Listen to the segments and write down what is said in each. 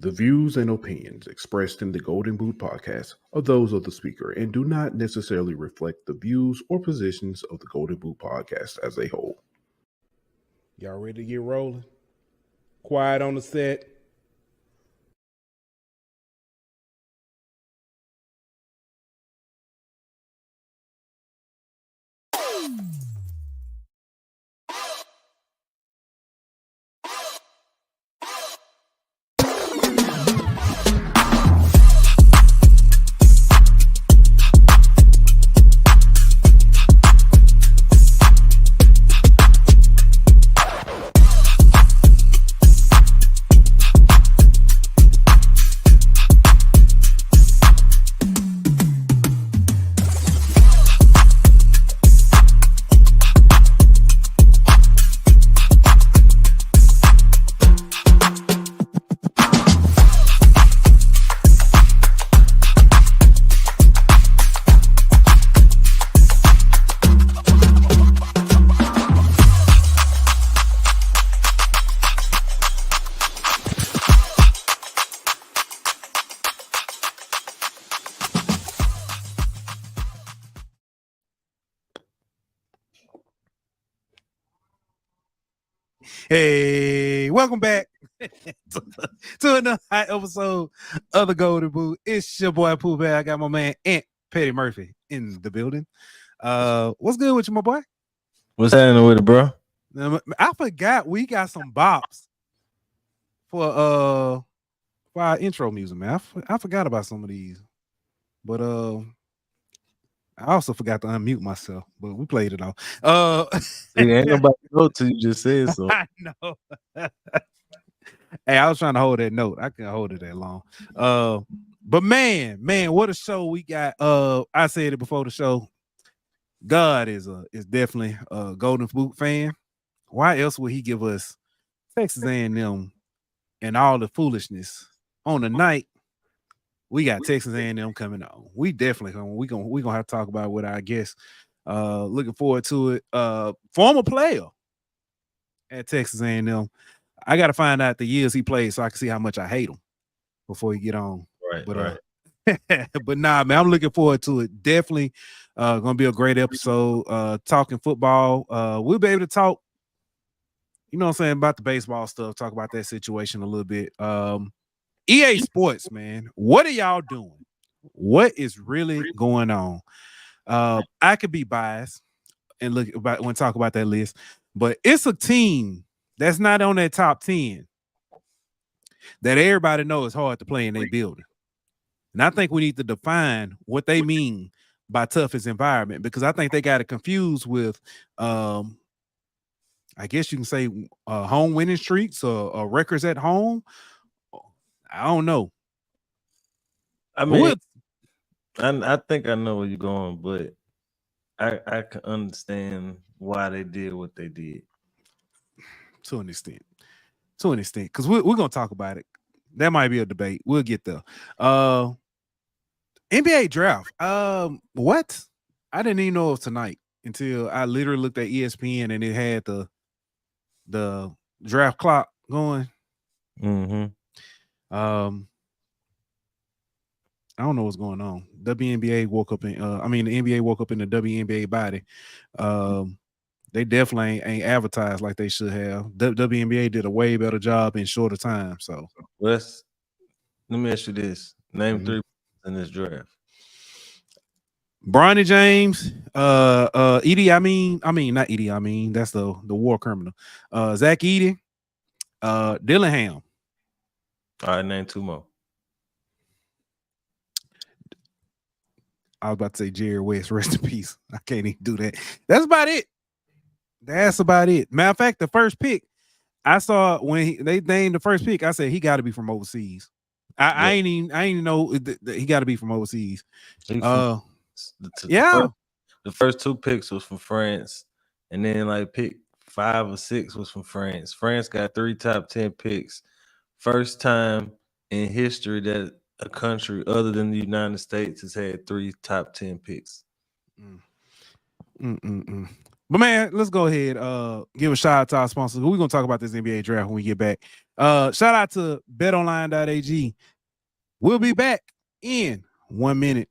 The views and opinions expressed in the Golden Boot podcast are those of the speaker and do not necessarily reflect the views or positions of the Golden Boot podcast as a whole. Y'all ready to get rolling? Quiet on the set. Hey, welcome back to another episode of the Golden Boot. It's your boy Pooh Bear. I got my man Aunt Petty Murphy in the building. What's good with you, my boy? What's happening with it, bro? I forgot we got some bops for our intro music, man. I forgot about some of these, but I also forgot to unmute myself, but we played it off. Ain't nobody know till you just said so. I know. Hey, I was trying to hold that note. I couldn't hold it that long. But man, what a show we got. I said it before the show. God is definitely a Golden Boot fan. Why else would he give us Texas A&M and all the foolishness on the night? We got Texas A&M coming on. We definitely gonna have to talk about it with our guests. Looking forward to it. Former player at Texas A&M. I got to find out the years he played so I can see how much I hate him before he get on. Right, but right. But nah, man, I'm looking forward to it. Definitely gonna be a great episode. Talking football. We'll be able to talk, you know what I'm saying, about the baseball stuff, talk about that situation a little bit. EA Sports, man, what are y'all doing? What is really going on? I could be biased and talk about that list, but it's a team that's not on that top 10 that everybody knows is hard to play in their building. And I think we need to define what they mean by toughest environment, because I think they got it confused with I guess you can say home winning streaks or records at home. I don't know. I mean, I think I know where you're going, but I can understand why they did what they did. To an extent, because we're gonna talk about it. That might be a debate. We'll get there. NBA draft. What? I didn't even know it was tonight until I literally looked at ESPN and it had the draft clock going. Mm-hmm. I don't know what's going on. The NBA woke up in the NBA woke up in the WNBA body. They definitely ain't advertised like they should have. WNBA did a way better job in shorter time. So let me ask you this. Name three in this draft. Bronny James, Edie, I mean, not Edie, I mean, that's the war criminal. Zach Edey, Dillingham. All right, name two more. I was about to say Jerry West, rest in peace. I can't even do that. That's about it. Matter of fact, the first pick I saw when they named the first pick, I said he got to be from overseas. I ain't even know that he got to be from overseas. The first two picks was from France, and then like pick 5 or 6 was from France. France got 3 top 10 picks. First time in history that a country other than the United States has had 3 top 10 picks. But man, let's go ahead. Give a shout out to our sponsors. We're gonna talk about this NBA draft when we get back. Shout out to betonline.ag. We'll be back in 1 minute.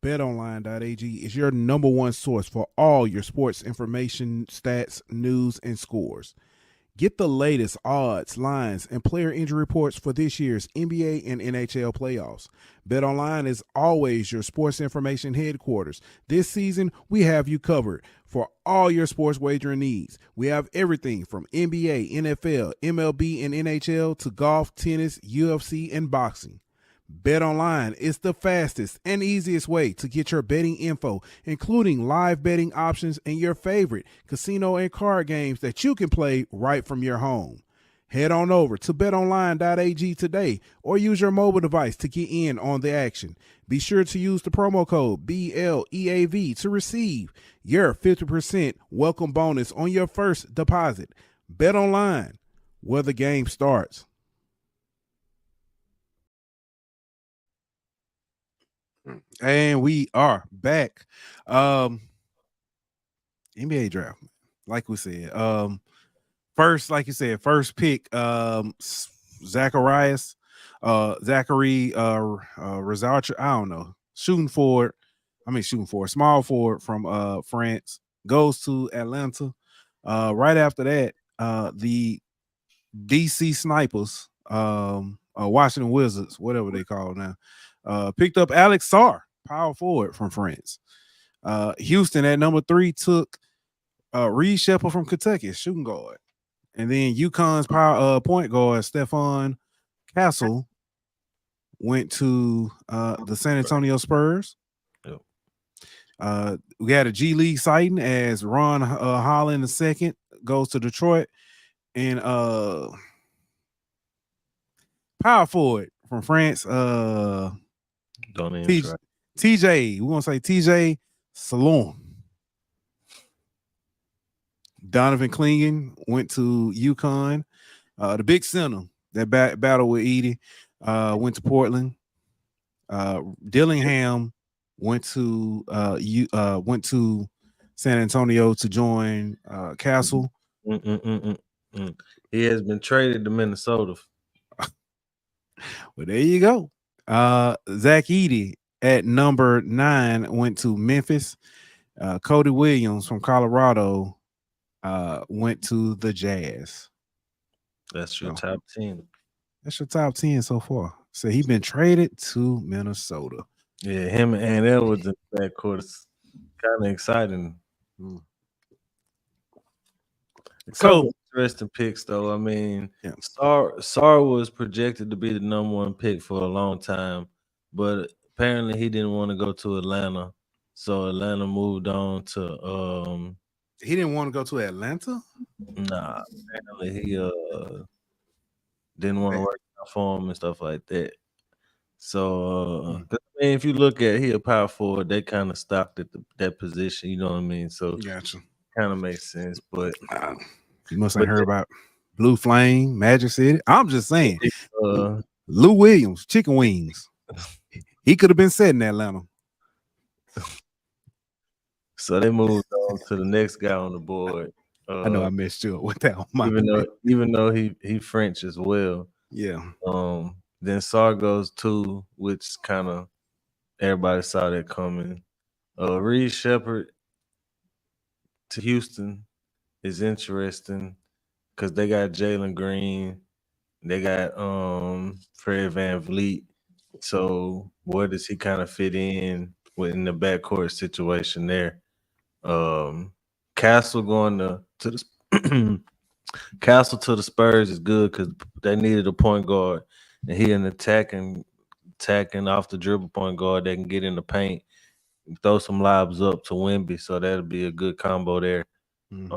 BetOnline.ag is your number one source for all your sports information, stats, news, and scores. Get the latest odds, lines, and player injury reports for this year's NBA and NHL playoffs. BetOnline is always your sports information headquarters. This season, we have you covered for all your sports wagering needs. We have everything from NBA, NFL, MLB, and NHL to golf, tennis, UFC, and boxing. BetOnline is the fastest and easiest way to get your betting info, including live betting options and your favorite casino and card games that you can play right from your home. Head on over to betonline.ag today or use your mobile device to get in on the action. Be sure to use the promo code BLEAV to receive your 50% welcome bonus on your first deposit. BetOnline, where the game starts. And we are back. NBA draft, like we said. First, like you said, first pick, Zachary Rezarcher, I don't know. Shooting forward, small forward from France, goes to Atlanta. Right after that, the DC Snipers, Washington Wizards, whatever they call now. Picked up Alex Sarr, power forward from France. Houston at number 3 took Reed Shepard from Kentucky, shooting guard. And then UConn's point guard, Stephon Castle, went to the San Antonio Spurs. We had a G League sighting as Ron Holland II goes to Detroit. And power forward from France, Don't even try. TJ, we're gonna say TJ Salon. Donovan Clingan went to UConn. The big center that battle with Edie went to Portland. Dillingham went to San Antonio to join Castle. He has been traded to Minnesota. Well, there you go. Zach Edey at number 9 went to Memphis. Cody Williams from Colorado went to the Jazz. That's your top 10. That's your top 10 so far. So he's been traded to Minnesota. Yeah, him and Ant Edwards in the backcourt is kind of exciting. A couple interesting picks, though. I mean, Sarr was projected to be the number 1 pick for a long time, but apparently he didn't want to go to Atlanta, so Atlanta moved on to. He didn't want to go to Atlanta? Nah, apparently he didn't want to work out for him and stuff like that. So, I mean, if you look at he a power forward, they kind of stopped at that position. You know what I mean? So, gotcha. Kind of makes sense. But you must have heard about Blue Flame, Magic City. I'm just saying, Lou Williams, chicken wings. He could have been set in Atlanta. So they moved on to the next guy on the board. I know I messed you up with that one. Even though he French as well. Yeah. Then Sarr goes 2, which kind of everybody saw that coming. Reed Shepard to Houston is interesting because they got Jalen Green, they got Fred VanVleet. So where does he kind of fit in within the backcourt situation there? Castle going to the Castle to the Spurs is good because they needed a point guard, and he an attacking off the dribble point guard that can get in the paint, throw some lobs up to Wemby, so that'll be a good combo there. The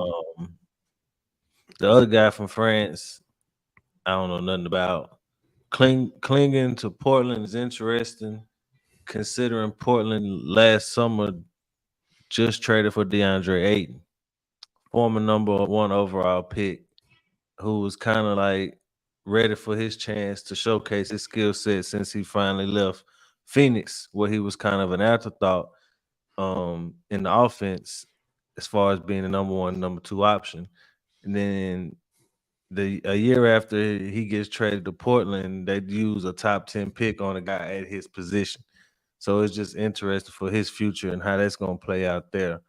other guy from France, I don't know nothing about. Clinging to Portland is interesting, considering Portland last summer just traded for DeAndre Ayton, former number 1 overall pick, who was kind of like ready for his chance to showcase his skill set since he finally left Phoenix, where he was kind of an afterthought in the offense. as far as being the number one, number two option. And then a year after he gets traded to Portland, they'd use a top 10 pick on a guy at his position. So it's just interesting for his future and how that's gonna play out there.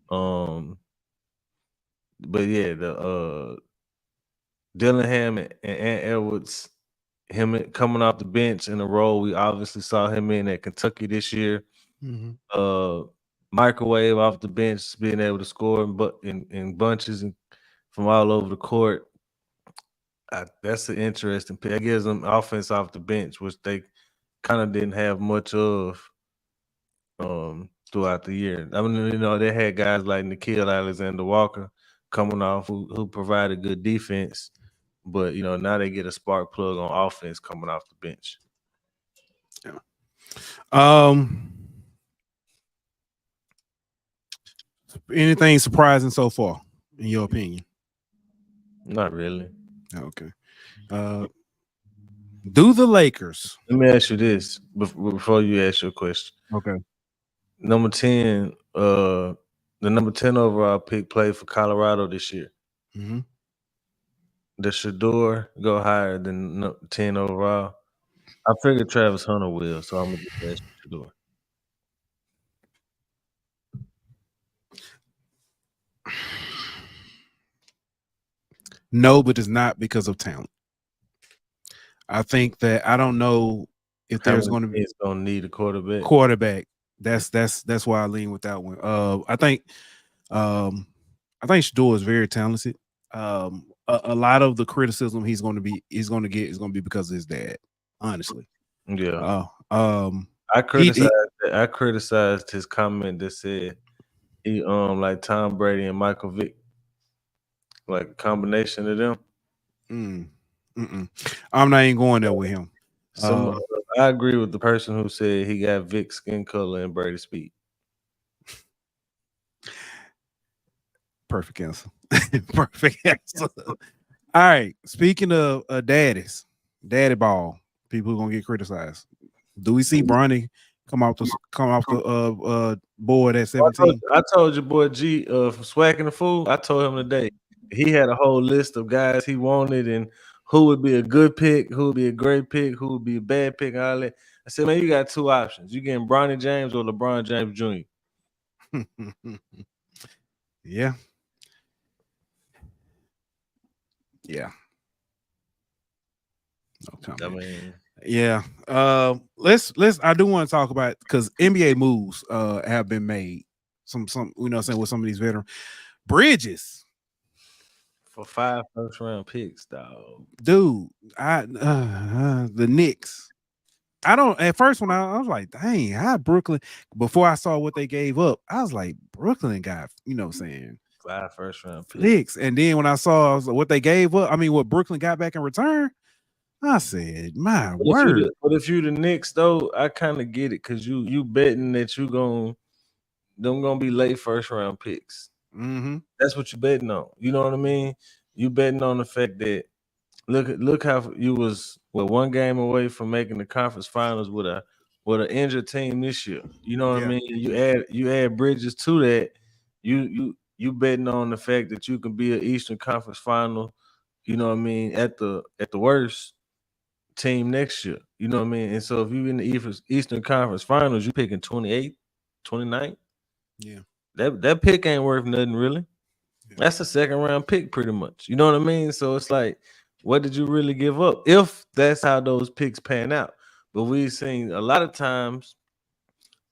But yeah, the Dillingham and Edwards, him coming off the bench in a role we obviously saw him in at Kentucky this year. Microwave off the bench, being able to score in bunches and from all over the court. That's an interesting pick. That gives them offense off the bench, which they kind of didn't have much of throughout the year. I mean, they had guys like Nikhil Alexander-Walker coming off who provided good defense, but now they get a spark plug on offense coming off the bench. Yeah. Anything surprising so far, in your opinion? Not really. Okay. Do the Lakers? Let me ask you this before you ask your question. Okay. Number 10, the number 10 overall pick played for Colorado this year. Mm-hmm. Does Shador go higher than 10 overall? I figured Travis Hunter will, so I'm gonna just ask Shador. No, but it's not because of talent. I think that I don't know if there's going to be. It's going to need a quarterback. That's why I lean with that one. I think Shador is very talented. A lot of the criticism he's going to get is going to be because of his dad. Honestly, yeah. I criticized his comment that said he like Tom Brady and Michael Vick, like a combination of them. I'm not even going there with him. I agree with the person who said he got Vic skin color and Brady speed. Perfect answer. Perfect answer. All right. Speaking of daddy ball, people who are gonna get criticized. Do we see Bronny come off the board at 17? I told your boy G from Swacking the Fool. I told him today he had a whole list of guys he wanted and who would be a good pick, who would be a great pick, who would be a bad pick, and all that. I said, man, you got two options. You getting Bronny James or LeBron James Jr. Yeah. Yeah. No comment. I mean, yeah. Let's I do want to talk about because NBA moves have been made. Some with some of these veterans. Bridges. For 5 first-round picks, dog. Dude, the Knicks. I don't at first when I was like, dang, how Brooklyn before I saw what they gave up, I was like, Brooklyn got, saying 5 first-round picks. And then when I saw what they gave up, what Brooklyn got back in return, I said, my word. But if you the Knicks, though, I kind of get it because you betting that them gonna be late first-round picks. Mm-hmm. That's what you betting on. You know what I mean? You betting on the fact that look how you was one game away from making the conference finals with an injured team this year. You know what I mean? You add Bridges to that. You betting on the fact that you can be an Eastern Conference final. You know what I mean? At the worst team next year. You know what I mean? And so if you in the Eastern Conference finals, you picking 28, 29. Yeah. That pick ain't worth nothing really. Yeah. That's a second round pick pretty much. You know what I mean? So it's like, what did you really give up? If that's how those picks pan out. But we've seen a lot of times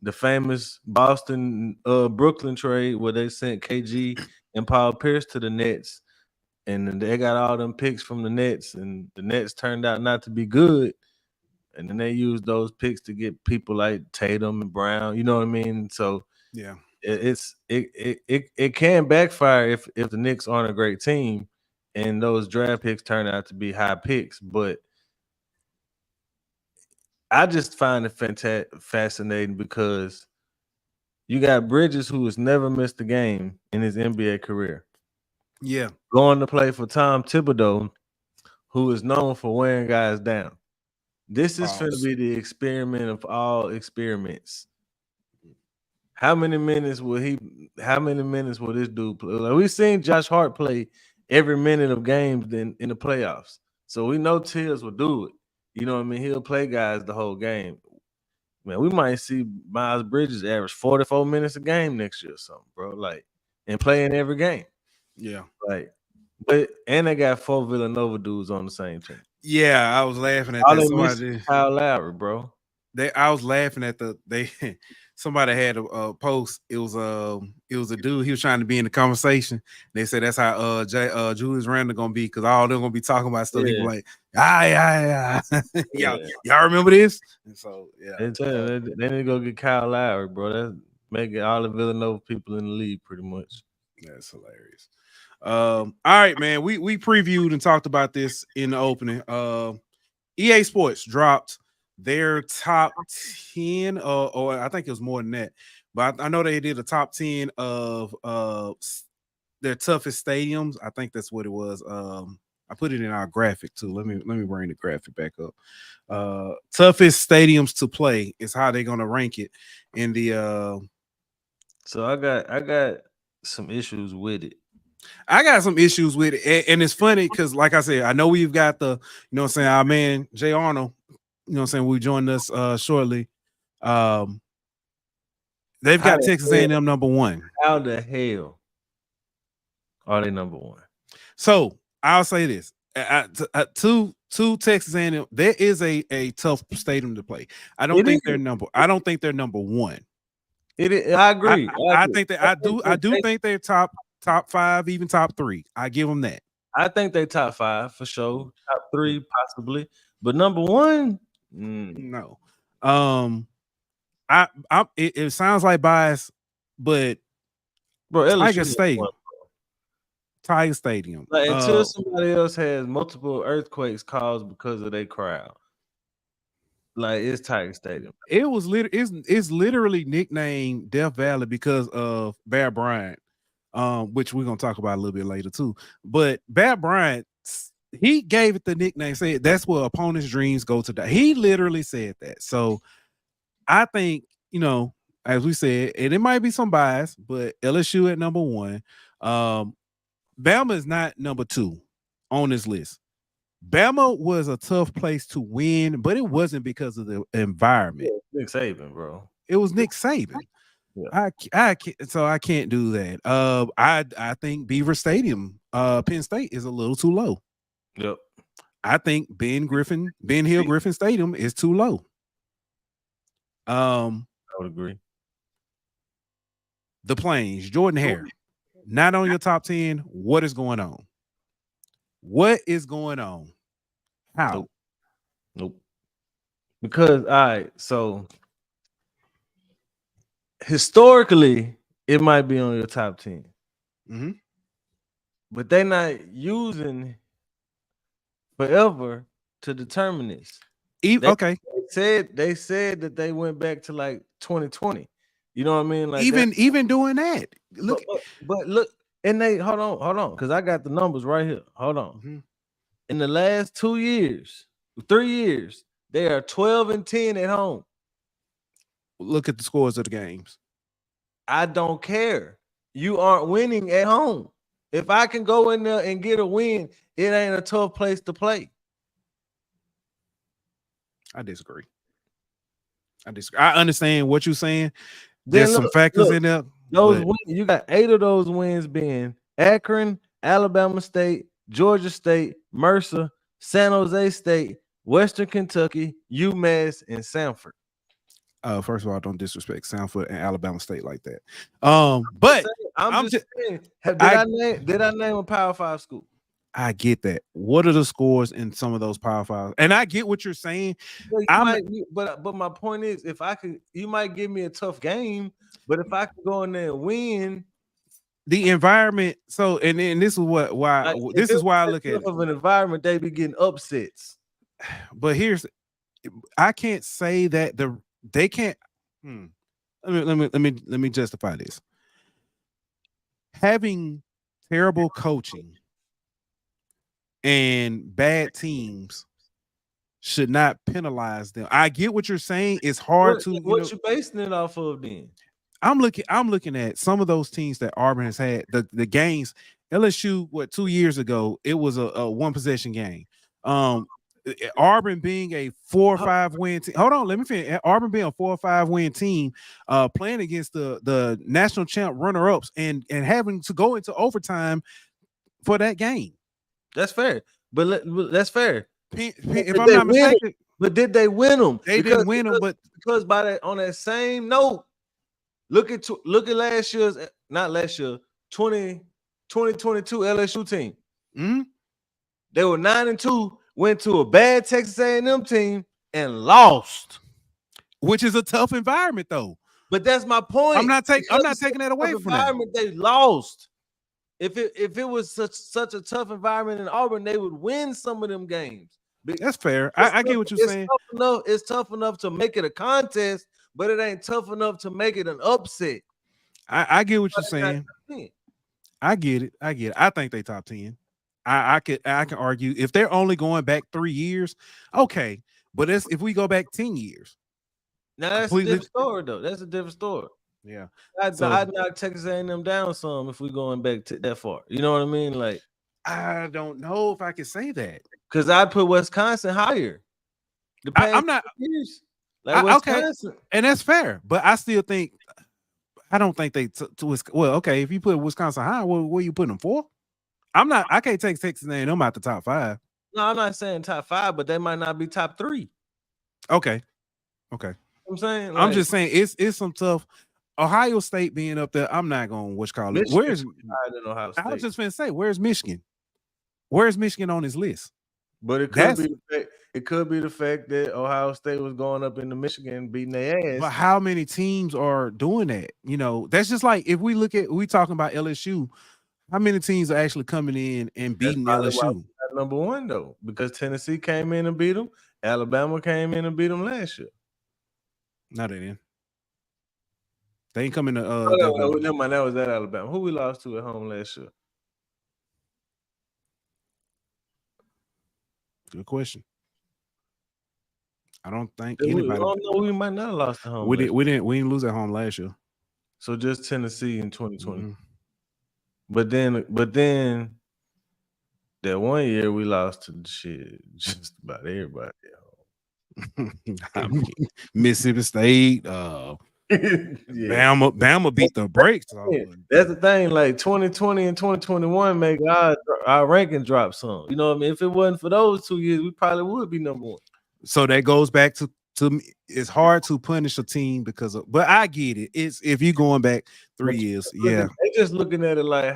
the famous Boston Brooklyn trade where they sent KG and Paul Pierce to the Nets, and they got all them picks from the Nets, and the Nets turned out not to be good. And then they used those picks to get people like Tatum and Brown. You know what I mean? So yeah. It can backfire if the Knicks aren't a great team and those draft picks turn out to be high picks. But I just find it fascinating because you got Bridges who has never missed a game in his NBA career. Yeah. Going to play for Tom Thibodeau, who is known for wearing guys down. This is going to be the experiment of all experiments. How many minutes will this dude play? Like, we've seen Josh Hart play every minute of games in the playoffs. So we know Tibbs will do it. You know what I mean? He'll play guys the whole game. Man, we might see Miles Bridges average 44 minutes a game next year or something, bro. Like, and playing every game. Yeah. Like, and they got 4 Villanova dudes on the same team. Yeah, I was laughing at All that. they Somebody, missing Kyle Lowry, bro. I was laughing at somebody had a post. It was a dude. He was trying to be in the conversation. They said that's how Julius Randle gonna be, because all they're gonna be talking about stuff. Yeah. He was like, y'all remember this? And so They tell you, they need to go get Kyle Lowry, bro. That's making all the Villanova people in the league pretty much. That's hilarious. All right, man. We previewed and talked about this in the opening. EA Sports dropped their top 10, or I think it was more than that, but I know they did a top 10 of their toughest stadiums. I think that's what it was. I put it in our graphic too. Let me bring the graphic back up. Toughest stadiums to play is how they're gonna rank it in the So I got some issues with it. I got some issues with it, and it's funny because, like I said, I know we've got the, you know what I'm saying, our man Jay Arnold, you know what I'm saying, will join us shortly. They've got Texas A&M number 1. How the hell are they number 1? So I'll say this: to Texas A&M, there is a tough stadium to play. I don't think they're number 1. I agree. I think that I do think they're top 5, even top 3. I give them that. I think they top 5 for sure, top 3 possibly, but number 1, no. It sounds like bias, but bro, Tiger Stadium. Tiger Stadium. Like, until somebody else has multiple earthquakes caused because of their crowd, like, it's Tiger Stadium. It was it's literally nicknamed Death Valley because of Bear Bryant, which we're gonna talk about a little bit later too. But Bear Bryant, he gave it the nickname, said that's where opponents' dreams go to die. He literally said that. So I think, you know, as we said, and it might be some bias, but LSU at number 1. Bama is not number 2 on this list. Bama was a tough place to win, but it wasn't because of the environment. Nick Saban, bro. It was Nick Saban. Yeah. I can't do that. I think Beaver Stadium, Penn State, is a little too low. Yep. I think Ben Hill Griffin Stadium is too low. I would agree. The Plains, Jordan Hare, not on your top 10. What is going on? What is going on? How? Nope. Because, all right, so historically, it might be on your top 10. Mm-hmm. But they're not using forever to determine this. Okay. They said that they went back to like 2020. You know what I mean? Like, even doing that. Look, but look, and they hold on, because I got the numbers right here. Hold on. Mm-hmm. In the last 3 years, they are 12-10 at home. Look at the scores of the games. I don't care. You aren't winning at home. If I can go in there and get a win, it ain't a tough place to play. I disagree. I understand what you're saying. There's some factors in there. You got 8 of those wins being Akron, Alabama State, Georgia State, Mercer, San Jose State, Western Kentucky, UMass, and Samford. First of all, don't disrespect Samford and Alabama State like that. But I'm just saying, did I name a Power 5 school? I get that. What are the scores in some of those Power 5? And I get what you're saying. But my point is, if I could, you might give me a tough game, but if I could go in there and win, the environment. So, and this is why I look at it. Of an environment, they be getting upsets. But I can't say that they can't. Let me justify this. Having terrible coaching and bad teams should not penalize them. I get what you're saying. It's hard What you basing it off of then? I'm looking at some of those teams that Auburn has had the games. LSU, 2 years ago, it was a one possession game. Auburn being a 4 or 5 win team. Hold on, let me finish. Auburn being a 4 or 5 win team, playing against the national champ runner ups and having to go into overtime for that game. That's fair, but that's fair. If I'm not mistaken, but did they win them? They didn't win them, but because on that same note, look at last year's, not last year, 2022 LSU team. Mm-hmm. They were 9-2, went to a bad Texas A&M team and lost, which is a tough environment, though. But that's my point. I'm not taking that away from environment. They lost. If it was such a tough environment in Auburn, they would win some of them games. That's fair. I get what you're saying. It's tough enough to make it a contest, but it ain't tough enough to make it an upset. I get what you're saying. I get it. I think they top 10. I can argue if they're only going back 3 years, okay. But if we go back 10 years. Now that's a different story, though. That's a different story. Yeah. I'd knock Texas A&M down some if we're going back that far. You know what I mean? Like, I don't know if I can say that. Because I'd put Wisconsin higher. I'm not like Wisconsin. Okay. And that's fair. But I still think I don't think they well, okay, if you put Wisconsin high, where you putting them for? I can't take Texas A&M out the top 5. No, I'm not saying top 5, but they might not be top 3. Okay. I'm saying I'm just saying it's some tough. Ohio State being up there, I'm not going to call it. Where's Ohio State? I was just going to say, where's Michigan? Where's Michigan on his list? But it could be the fact that Ohio State was going up into Michigan beating their ass. But how many teams are doing that? You know, that's just like if we talking about LSU, how many teams are actually coming in and beating LSU? Number 1 though, because Tennessee came in and beat them. Alabama came in and beat them last year. No, they didn't. They ain't coming to. Never mind. That was at Alabama. Who we lost to at home last year? Good question. I don't think anybody. We might not have lost at home. We didn't lose at home last year. So just Tennessee in 2020. Mm-hmm. But then that one year we lost to just about everybody at home. I mean, Mississippi State, Bama beat the brakes. That's the thing. Like 2020 and 2021 make our ranking drop some. You know what I mean? If it wasn't for those 2 years, we probably would be number 1. So that goes back to it's hard to punish a team because of, but I get it. It's if you're going back 3 years, yeah. They just looking at it like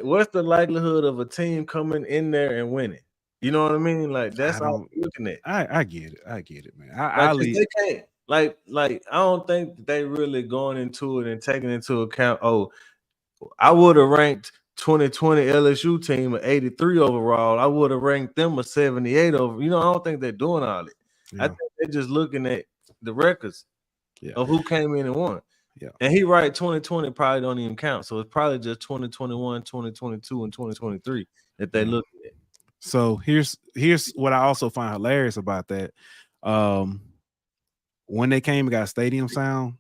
what's the likelihood of a team coming in there and winning? You know what I mean? Like that's all I'm looking at. I get it, man. They can't. Like I don't think they really going into it and taking into account. Oh, I would have ranked 2020 LSU team at 83 overall. I would have ranked them a 78 over. You know, I don't think they're doing all it. Yeah. I think they're just looking at the records of who came in and won. Yeah, and he right 2020 probably don't even count. So it's probably just 2021, 2022, and 2023 that they look at. So here's what I also find hilarious about that. When they came and got stadium sound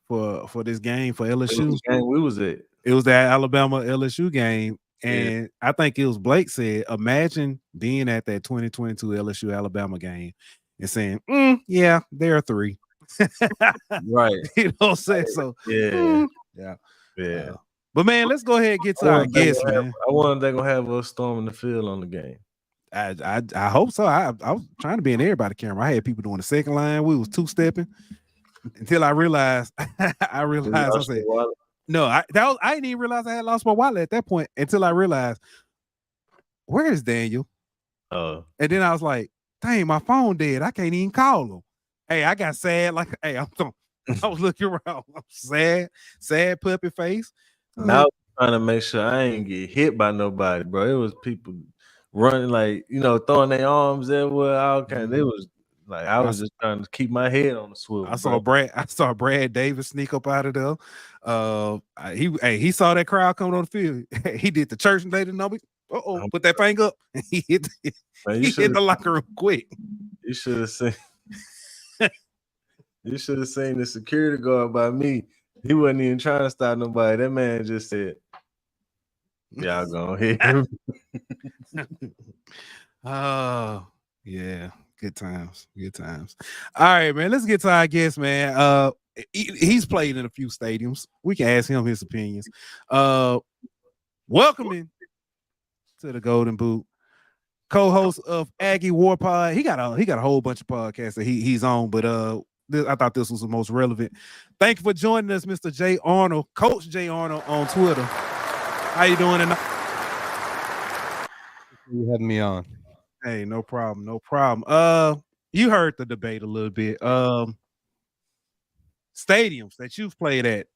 for this game for LSU, we was at. It was that Alabama LSU game, and I think it was Blake said, "Imagine being at that 2022 LSU Alabama game and saying, yeah, there are 3." Right. You know what I'm saying? So yeah. But man, let's go ahead and get to our guest, man. I wonder they're gonna have us storming the field on the game. I hope so. I was trying to be in everybody's camera. I had people doing the second line. We was 2-stepping until I realized. I said, no, I didn't even realize I had lost my wallet at that point until I realized, where is Daniel? And then I was like, dang, my phone dead. I can't even call him. Hey, I got sad. Like, hey, I was looking around. I'm sad puppy face. I was trying to make sure I ain't get hit by nobody, bro. It was people running, like, throwing their arms everywhere. All kinds. It was like I was just trying to keep my head on the swivel. I saw Brad Davis sneak up out of there. He saw that crowd coming on the field. He did the church and they didn't know me. Put that thing up. He hit the locker room quick. You should have seen. You should have seen the security guard by me. He wasn't even trying to stop nobody. That man just said, "Y'all gonna hit him." Oh, yeah. Good times. Good times. All right, man. Let's get to our guest, man. He's played in a few stadiums. We can ask him his opinions. Welcoming to the Golden Boot, co-host of Aggie War Pod. He got a whole bunch of podcasts that he's on, but I thought this was the most relevant. Thank you for joining us, Mr. Jay Arnold, Coach Jay Arnold on Twitter. How you doing tonight? You having me on? Hey, no problem, no problem. You heard the debate a little bit. Stadiums that you've played at,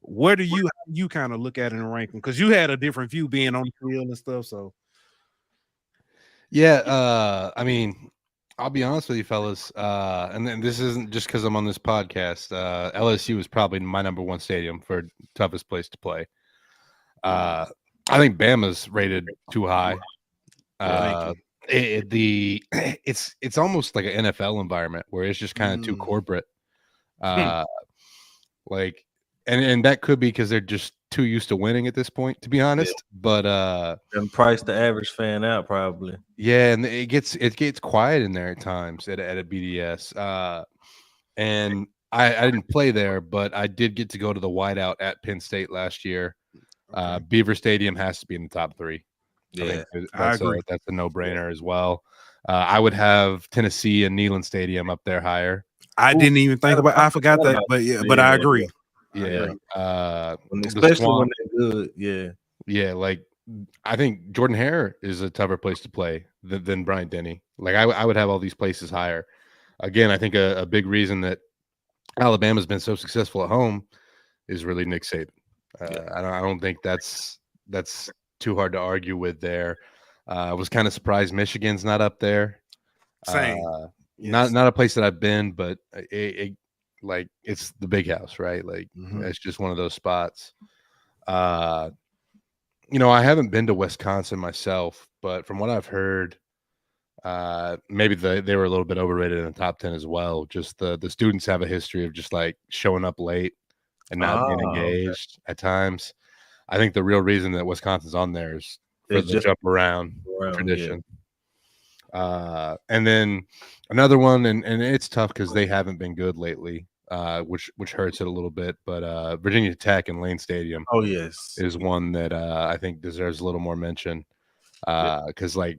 where do you kind of look at in the ranking? Because you had a different view being on the field and stuff. So, yeah, I mean, I'll be honest with you, fellas, and then this isn't just because I'm on this podcast. LSU is probably my number one stadium for toughest place to play. I think Bama's rated too high. It's almost like an NFL environment where it's just kind of too corporate. Like, and that could be because they're just too used to winning at this point, to be honest. But and price the average fan out probably. Yeah, and it gets quiet in there at times at a BDS. And I didn't play there, but I did get to go to the whiteout at Penn State last year. Beaver Stadium has to be in the top 3. Yeah, I agree. That's a no-brainer as well. I would have Tennessee and Neyland Stadium up there higher. I didn't even think about. I forgot that, but I agree. Yeah, especially when they're good. Yeah. Like I think Jordan Hare is a tougher place to play than Bryant Denny. Like I would have all these places higher. Again, I think a big reason that Alabama's been so successful at home is really Nick Saban. I don't think that's too hard to argue with there. I was kind of surprised Michigan's not up there. Same. Not a place that I've been, but like it's the big house, right? Like it's just one of those spots. I haven't been to Wisconsin myself, but from what I've heard, maybe they were a little bit overrated in the top 10 as well. Just the students have a history of just like showing up late and not being engaged at times. I think the real reason that Wisconsin's on there is for the jump around tradition. And then another one, and it's tough because they haven't been good lately, which hurts it a little bit. But Virginia Tech and Lane Stadium, is one that I think deserves a little more mention. Because like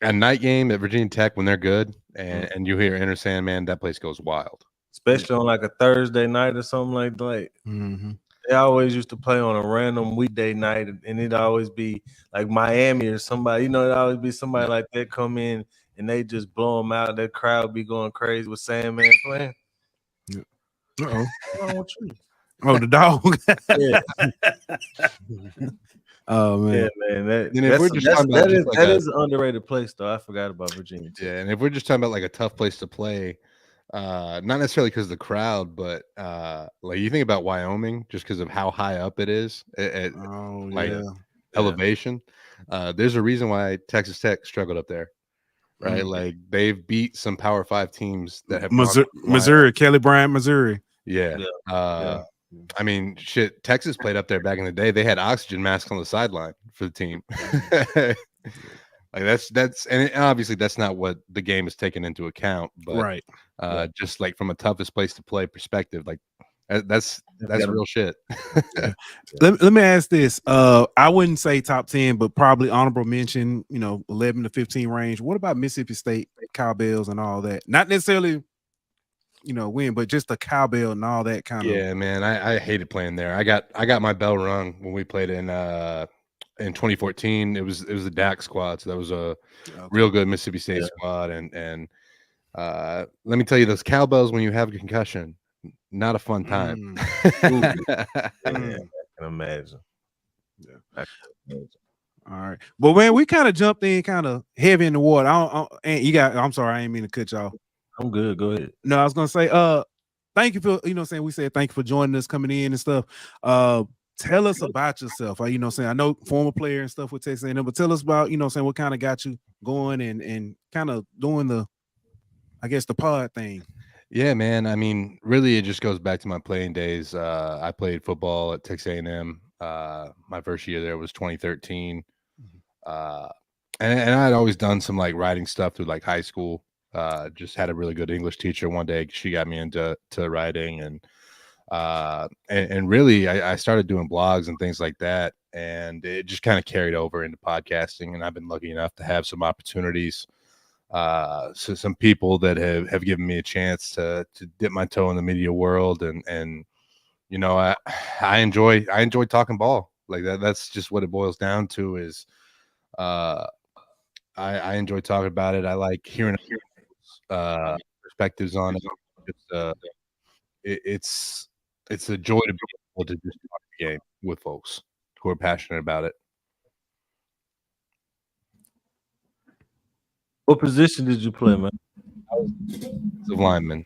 a night game at Virginia Tech when they're good, and you hear Enter Sandman, that place goes wild. Especially on like a Thursday night or something like that. They always used to play on a random weekday night, and it'd always be like Miami or somebody. It'd always be somebody like that come in and they just blow them out. That crowd be going crazy with Sandman playing. Oh, the dog. Oh man, man. That is an underrated place, though. I forgot about Virginia. Yeah, and if we're just talking about like a tough place to play. Not necessarily because of the crowd, but like you think about Wyoming, just because of how high up it is at elevation. There's a reason why Texas Tech struggled up there, right? Like they've beat some Power 5 teams that have Missouri, Kelly Bryant, Missouri. Yeah. I mean, shit. Texas played up there back in the day. They had oxygen masks on the sideline for the team. Like that's and obviously that's not what the game is taken into account, but just like from a toughest place to play perspective, like that's real shit. Let me ask this. I wouldn't say top 10, but probably honorable mention, 11 to 15 range. What about Mississippi State cowbells and all that? Not necessarily, win, but just the cowbell and all that kind of. Yeah, man, I hated playing there. I got my bell rung when we played in 2014. It was the DAC squad, so that was a real good Mississippi State squad. And let me tell you, those cowbells when you have a concussion, not a fun time. I can imagine. Yeah. All right, but when we kind of jumped in, kind of heavy in the water. I'm sorry, I ain't mean to cut y'all. I'm good. Go ahead. No, I was gonna say, thank you for we said thank you for joining us, coming in and stuff. Tell us about yourself. I know former player and stuff with Texas A&M, but tell us about, what kind of got you going and kind of doing the pod thing. Yeah, man. I mean, really, it just goes back to my playing days. I played football at Texas A&M. My first year there was 2013. Uh, and I'd always done some like writing stuff through like high school. Just had a really good English teacher one day. She got me into writing, and really, I started doing blogs and things like that, and it just kind of carried over into podcasting. And I've been lucky enough to have some opportunities. So some people that have given me a chance to dip my toe in the media world, and you know, I enjoy talking ball like that. That's just what it boils down to. Is I enjoy talking about it. I like hearing perspectives on it. It's it's a joy to be able to just talk the game with folks who are passionate about it. What position did you play, man? Defensive lineman.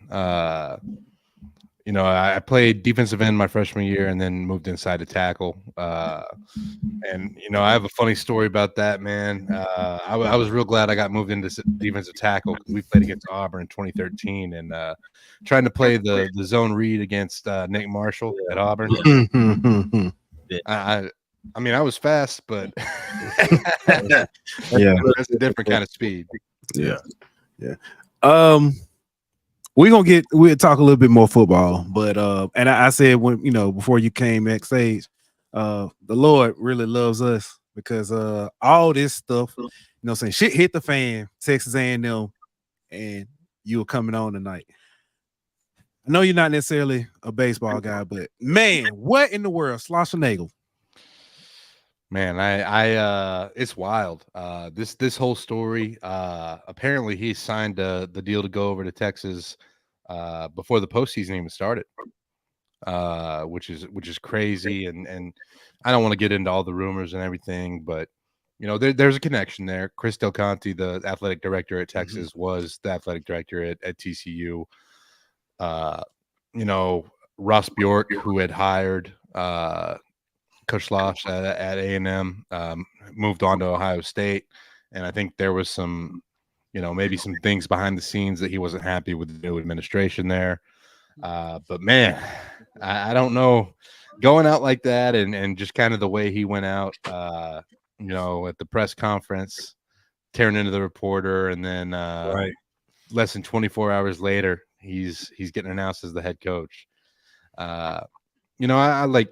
You know, I played defensive end my freshman year and then moved inside to tackle. And you know, I have a funny story about that, man. I was real glad I got moved into defensive tackle because we played against Auburn in 2013 and trying to play the zone read against Nick Marshall at Auburn. I mean, I was fast, but Yeah. that's a different kind of speed. Yeah. We'll talk a little bit more football, but and I said when before you came backstage, the Lord really loves us because all this stuff, saying shit hit the fan, Texas A&M, and you were coming on tonight. I know you're not necessarily a baseball guy, but man, what in the world, Schlossernagel? Man, I it's wild. This whole story. Apparently, he signed the deal to go over to Texas before the postseason even started, which is crazy. And I don't want to get into all the rumors and everything, but there's a connection there. Chris Del Conte, the athletic director at Texas, was the athletic director at TCU. Ross Bjork, who had hired Coach Schloss at A&M, moved on to Ohio State, and I think there was some, maybe some things behind the scenes that he wasn't happy with the new administration there. But man, I don't know, going out like that and just kind of the way he went out, at the press conference, tearing into the reporter, and then less than 24 hours later, he's getting announced as the head coach. I like.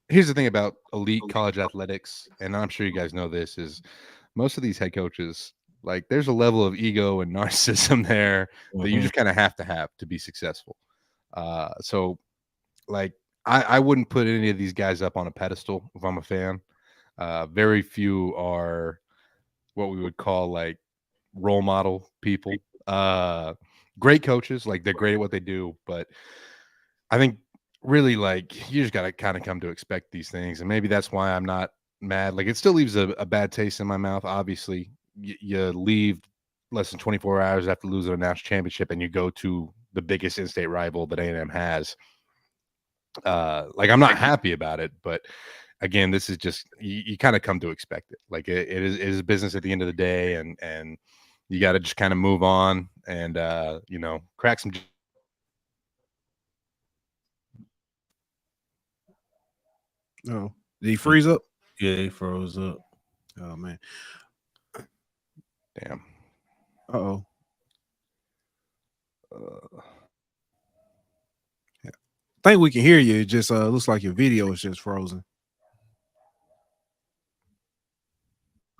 Here's the thing about elite college athletics, and I'm sure you guys know this, is most of these head coaches, like there's a level of ego and narcissism there that you just kind of have to be successful. So like I wouldn't put any of these guys up on a pedestal if I'm a fan. Very few are what we would call like role model people. Great coaches, like they're great at what they do, but I think really like you just got to kind of come to expect these things, and maybe that's why I'm not mad. Like it still leaves a bad taste in my mouth. Obviously, you leave less than 24 hours after losing a national championship, and you go to the biggest in-state rival that A&M has. Like I'm not happy about it, but again, this is just you kind of come to expect it. Like it is business at the end of the day, and you got to just kind of move on and crack some. Oh, did he freeze up? Yeah, he froze up. Oh man, damn. Uh-oh. Yeah. I think we can hear you. It just looks like your video is just frozen.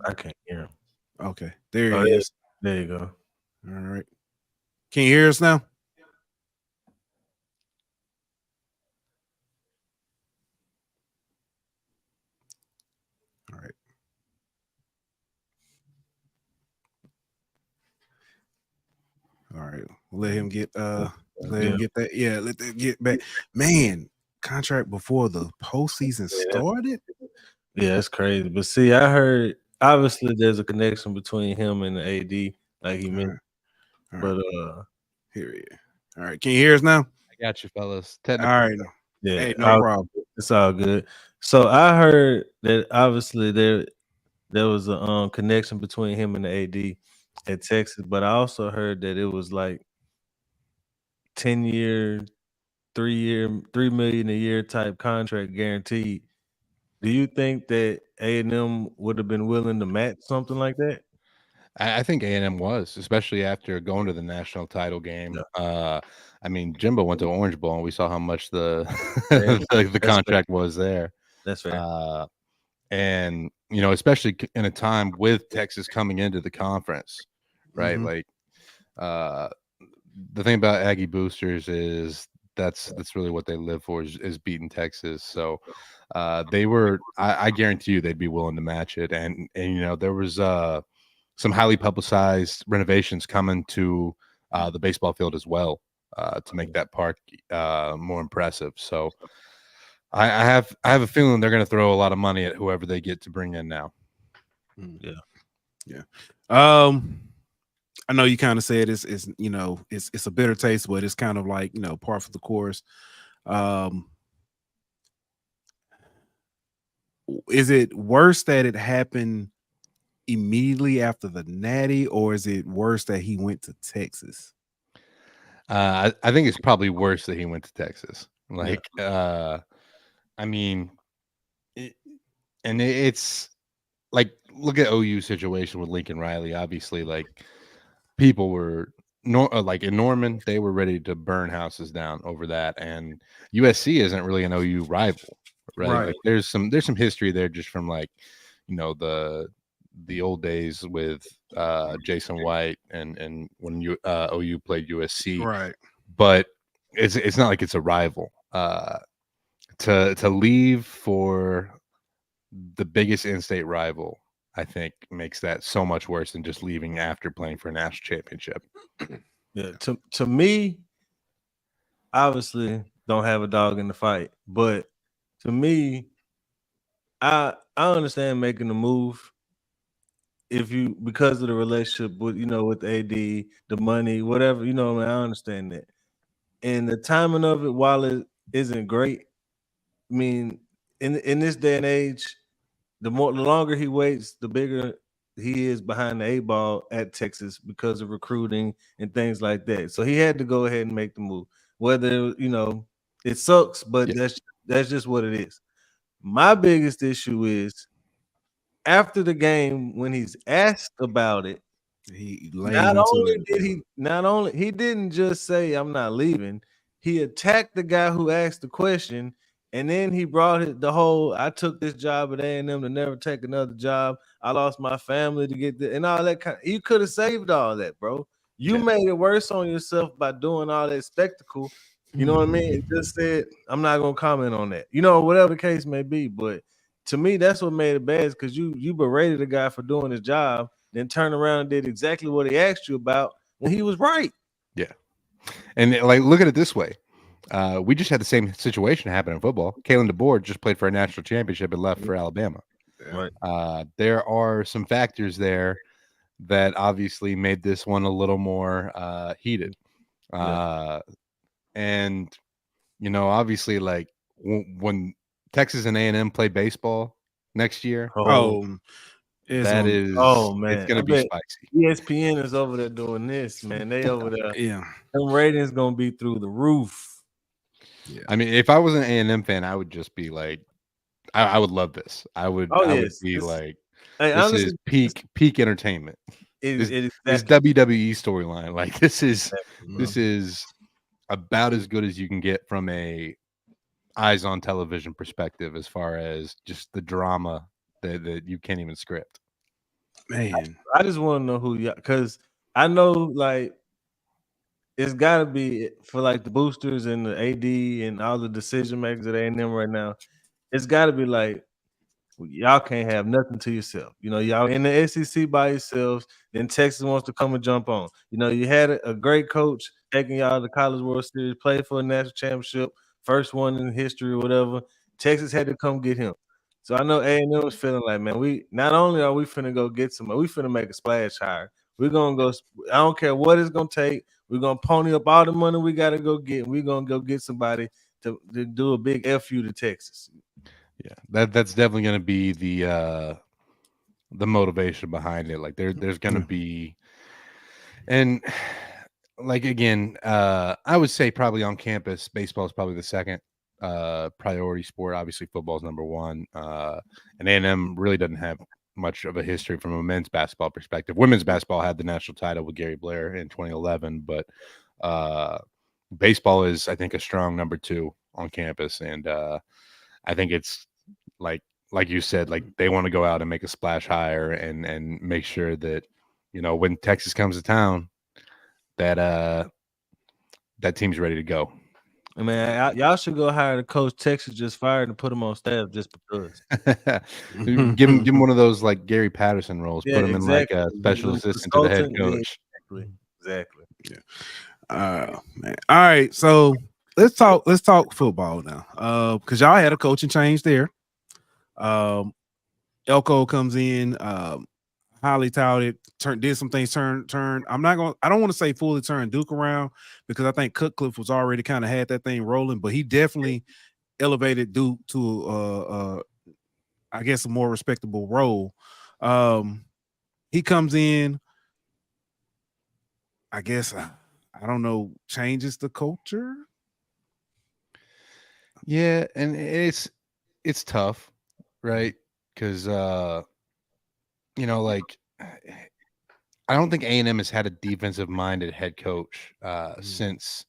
I can't hear him. Okay, there he is. There you go. All right. Can you hear us now? All right. All right. Let him get him get that. Yeah, let that get back. Man, contract before the postseason started. Yeah, that's crazy. But see, I heard obviously there's a connection between him and the AD, like he mentioned. All but right. Here he is. All right, can you hear us now? I got you, fellas. All right. Yeah, hey, no problem. It's all good. So I heard that obviously there was a connection between him and the AD at Texas, but I also heard that it was like 10-year, 3 million a year type contract guaranteed. Do you think that A&M would have been willing to match something like that? I think A&M was, especially after going to the national title game. I mean, Jimbo went to Orange Bowl, and we saw how much the the contract was there. That's fair. And especially in a time with Texas coming into the conference, right? Like, the thing about Aggie boosters is that's really what they live for is beating Texas. So they were. I guarantee you they'd be willing to match it. And there was some highly publicized renovations coming to the baseball field as well to make that park more impressive. So I have a feeling they're going to throw a lot of money at whoever they get to bring in now. Yeah. I know you kind of said it's a bitter taste, but it's kind of like par for the course. Is it worse that it happened immediately after the Natty, or is it worse that he went to Texas? I think it's probably worse that he went to Texas. Like, I mean, it's like, look at OU situation with Lincoln Riley. Obviously, like, people were like in Norman, they were ready to burn houses down over that, and USC isn't really an OU rival, right? Like, there's some history there just from like the old days with Jason White and when OU played USC, right? But it's not like it's a rival. To leave for the biggest in-state rival, I think makes that so much worse than just leaving after playing for a national championship. Yeah, to me, obviously don't have a dog in the fight, but to me, I understand making the move if you because of the relationship with with AD, the money, whatever, I understand that. And the timing of it, while it isn't great, I mean, in this day and age, the longer he waits, the bigger he is behind the 8-ball at Texas because of recruiting and things like that. So he had to go ahead and make the move. Whether it sucks, but that's just what it is. My biggest issue is after the game when he's asked about it, he didn't just say I'm not leaving. He attacked the guy who asked the question, and then he brought the whole I took this job at A&M to never take another job. I lost my family to get and all that you could have saved all that, bro. You made it worse on yourself by doing all that spectacle. You know what I mean? It just said I'm not gonna comment on that. Whatever the case may be, but to me, that's what made it bad because you berated the guy for doing his job, then turned around and did exactly what he asked you about when he was right. Yeah. And like, look at it this way. We just had the same situation happen in football. Kalen DeBoer just played for a national championship and left for Alabama. Right. There are some factors there that obviously made this one a little more heated. And obviously, like when Texas and A&M play baseball next year, man, it's gonna be spicy. ESPN is over there doing this, man. They over there. Them ratings gonna be through the roof. Yeah. I mean, if I was an A&M fan, I would just be like, I would love this. I would be like, this honestly, is peak entertainment. This WWE storyline, like this is about as good as you can get from a eyes on television perspective, as far as just the drama that you can't even script. Man, I just want to know who you, because I know like it's got to be for like the boosters and the AD and all the decision makers at A&M right now. It's got to be like y'all can't have nothing to yourself. Y'all in the SEC by yourselves. Then Texas wants to come and jump on. You had a great coach taking y'all to the College World Series, played for a national championship, first one in history or whatever. Texas had to come get him. So I know A&M was feeling like, man, we not only are we finna go get somebody, we finna make a splash hire. We're gonna go. I don't care what it's gonna take. We're gonna pony up all the money we gotta go get. We're gonna go get somebody to do a big FU to Texas. Yeah, that's definitely going to be the motivation behind it. Like there's going to be, and like again, I would say probably on campus, baseball is probably the second priority sport. Obviously, football is number one. And A&M really doesn't have much of a history from a men's basketball perspective. Women's basketball had the national title with Gary Blair in 2011, but baseball is, I think, a strong number two on campus, and I think it's like you said, like they want to go out and make a splash hire and make sure that when Texas comes to town, that that team's ready to go. I mean, y'all should go hire the coach Texas just fired and put him on staff just because. give him one of those like Gary Patterson roles. Yeah, Put him in like a special assistant to the head coach. Yeah, exactly. Yeah. Man. All right, so let's talk football now. Because y'all had a coaching change there. Elko comes in, highly touted, did some things, turn. I don't want to say fully turn Duke around because I think Cutcliffe was already kind of had that thing rolling, but he definitely elevated Duke to I guess a more respectable role. He comes in, I guess I don't know, changes the culture. Yeah, and it's tough, right? Because like I don't think A&M has had a defensive minded head coach since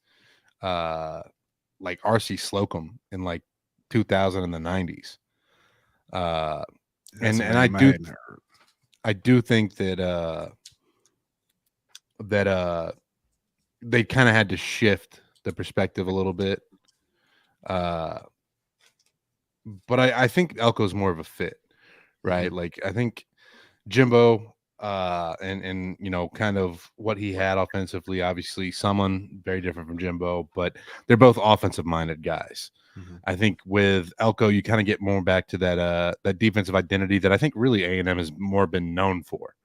like R.C. Slocum in like 2000 in the 90s. And I do think that they kind of had to shift the perspective a little bit. But I think Elko's more of a fit, right? Mm-hmm. Like I think Jimbo and kind of what he had offensively, obviously someone very different from Jimbo, but they're both offensive minded guys. Mm-hmm. I think with Elko, you kind of get more back to that defensive identity that I think really A&M has more been known for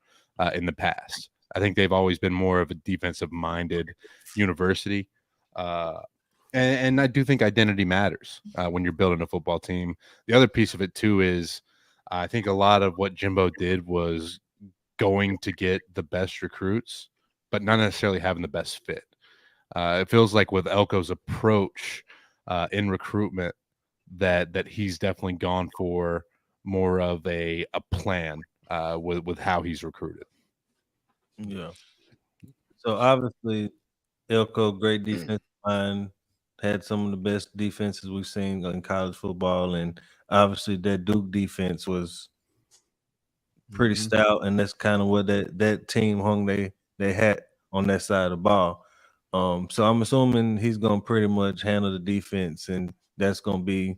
in the past. I think they've always been more of a defensive minded university. And I do think identity matters when you're building a football team. The other piece of it too is I think a lot of what Jimbo did was going to get the best recruits, but not necessarily having the best fit. It feels like with Elko's approach in recruitment that he's definitely gone for more of a plan with how he's recruited. Yeah. So obviously, Elko, great defensive line, had some of the best defenses we've seen in college football, and obviously that Duke defense was pretty stout, and that's kind of what that team hung they hat on that side of the ball. So I'm assuming he's gonna pretty much handle the defense, and that's gonna be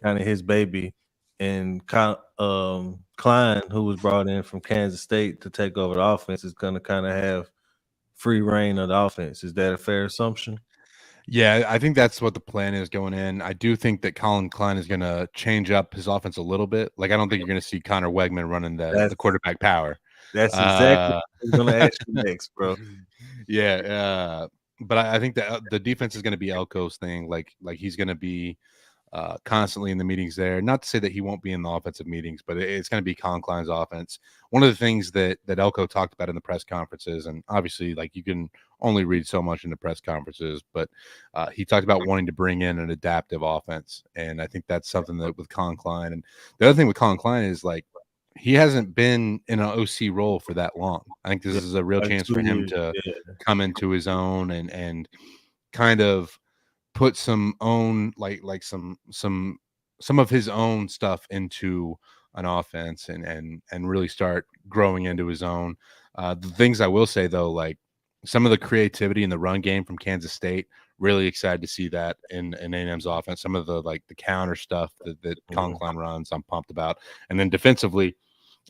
kind of his baby. And Klein, who was brought in from Kansas State to take over the offense, is gonna kind of have free reign of the offense. Is that a fair assumption? Yeah, I think that's what the plan is going in. I do think that Colin Klein is going to change up his offense a little bit. Like, I don't think you're going to see Connor Wegman running the quarterback power. That's exactly what I'm going to ask you next, bro. Yeah, but I think that the defense is going to be Elko's thing. Like he's going to be constantly in the meetings there. Not to say that he won't be in the offensive meetings, but it's going to be Colin Klein's offense. One of the things that Elko talked about in the press conferences, and obviously, like, you can only read so much in the press conferences, but he talked about wanting to bring in an adaptive offense, and I think that's something that with Colin Klein. And the other thing with Colin Klein is, like, he hasn't been in an OC role for that long. I think this is a real chance for him to come into his own and kind of put some own like some of his own stuff into an offense and really start growing into his own. The things I will say though, like some of the creativity in the run game from Kansas State, really excited to see that in A&M's offense. Some of the like the counter stuff that Colin Klein runs, I'm pumped about. And then defensively,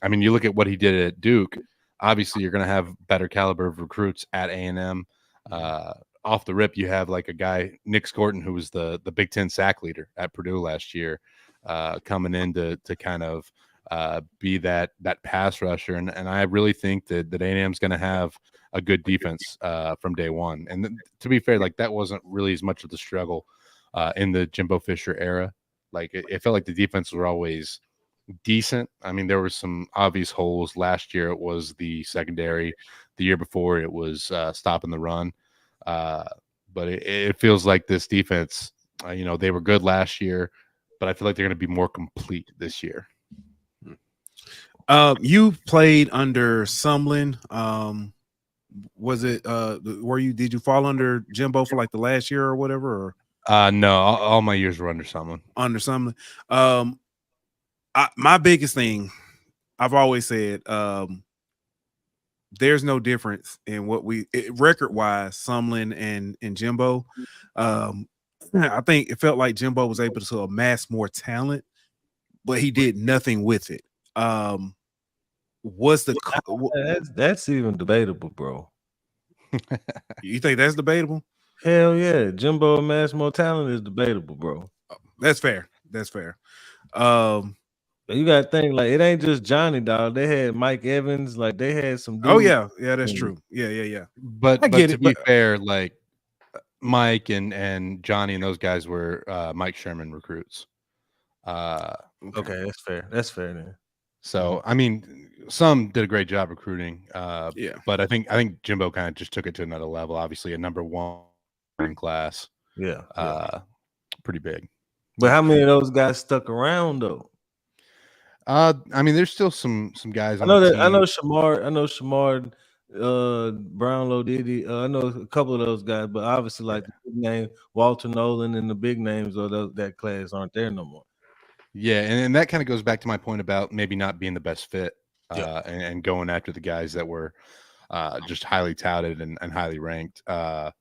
I mean, you look at what he did at Duke. Obviously, you're going to have better caliber of recruits at A&M. Off the rip, you have like a guy, Nick Scorton, who was the Big Ten sack leader at Purdue last year, coming in to kind of be that pass rusher. And I really think that A&M is going to have a good defense from day one. And to be fair, like that wasn't really as much of the struggle in the Jimbo Fisher era. Like it felt like the defense were always decent. I mean, there were some obvious holes. Last year it was the secondary. The year before it was stopping the run. But it feels like this defense, they were good last year, but I feel like they're going to be more complete this year. You played under Sumlin. Was it did you fall under Jimbo for like the last year or whatever? Or no, all my years were under Sumlin. Under Sumlin. My biggest thing, I've always said, there's no difference in what record wise, Sumlin and Jimbo. I think it felt like Jimbo was able to amass more talent, but he did nothing with it. What's that's even debatable, bro? You think that's debatable? Hell yeah, Jimbo amassed more talent is debatable, bro. That's fair. That's fair. You gotta think like it ain't just Johnny, dog. They had Mike Evans, like they had some dudes. Oh yeah, that's true. Yeah. But to be fair, like Mike and Johnny and those guys were Mike Sherman recruits. Okay, that's fair then. So I mean, some did a great job recruiting. But I think Jimbo kind of just took it to another level. Obviously, a number one in class. Yeah. Pretty big. But how many of those guys stuck around though? I mean, there's still some guys. I know Shamar, Brownlow, Diddy. I know a couple of those guys, but obviously, like the big name Walter Nolan and the big names of that class aren't there no more. Yeah, and that kind of goes back to my point about maybe not being the best fit, and going after the guys that were just highly touted and highly ranked.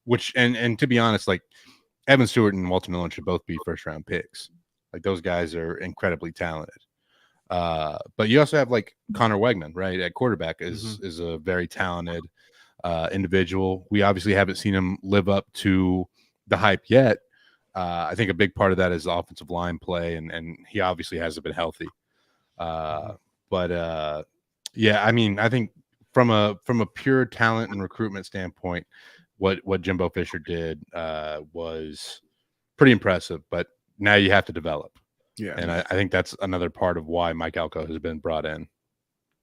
Which and to be honest, like Evan Stewart and Walter Nolan should both be first round picks. Like those guys are incredibly talented. But you also have like Connor Wegman, right? At quarterback is a very talented individual. We obviously haven't seen him live up to the hype yet. I think a big part of that is the offensive line play, and he obviously hasn't been healthy. But yeah, I mean, I think from a pure talent and recruitment standpoint, what Jimbo Fisher did was pretty impressive. But now you have to develop. Yeah, and I think that's another part of why Mike Elko has been brought in.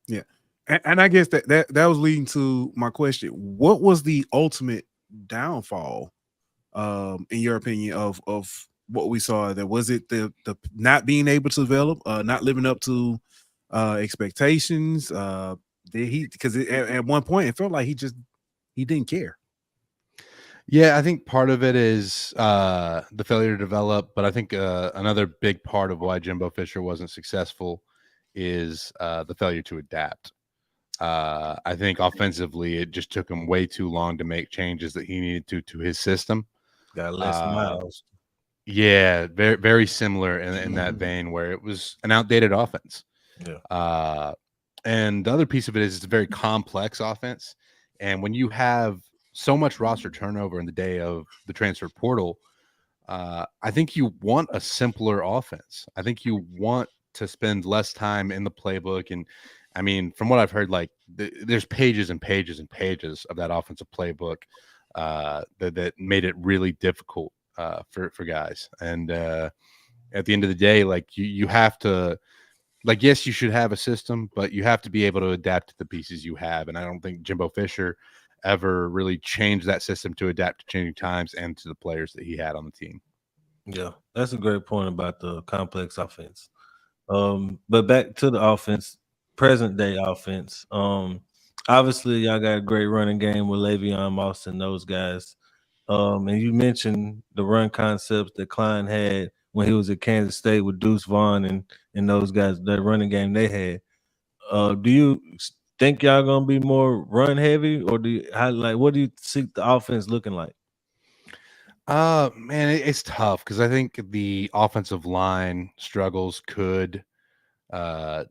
Yeah, and I guess that was leading to my question: what was the ultimate downfall, in your opinion, of what we saw? There was it the not being able to develop, not living up to expectations? Because at one point it felt like he didn't care. Yeah, I think part of it is the failure to develop, but I think another big part of why Jimbo Fisher wasn't successful is the failure to adapt. I think offensively, it just took him way too long to make changes that he needed to his system. Got less miles. Yeah, very, very similar in that vein where it was an outdated offense. Yeah. And the other piece of it is it's a very complex offense. And when you have so much roster turnover in the day of the transfer portal, I think you want a simpler offense. I think you want to spend less time in the playbook. And I mean, from what I've heard, like there's pages and pages and pages of that offensive playbook that made it really difficult for guys. And at the end of the day, like you have to, like, yes, you should have a system, but you have to be able to adapt to the pieces you have. And I don't think Jimbo Fisher ever really changed that system to adapt to changing times and to the players that he had on the team. Yeah, that's a great point about the complex offense. But back to the offense, present day offense. Obviously, y'all got a great running game with Le'Veon Moss and those guys. And you mentioned the run concepts that Klein had when he was at Kansas State with Deuce Vaughn and those guys, that running game they had. Do you think y'all gonna be more run heavy, or what do you see the offense looking like? Man, it's tough because I think the offensive line struggles could play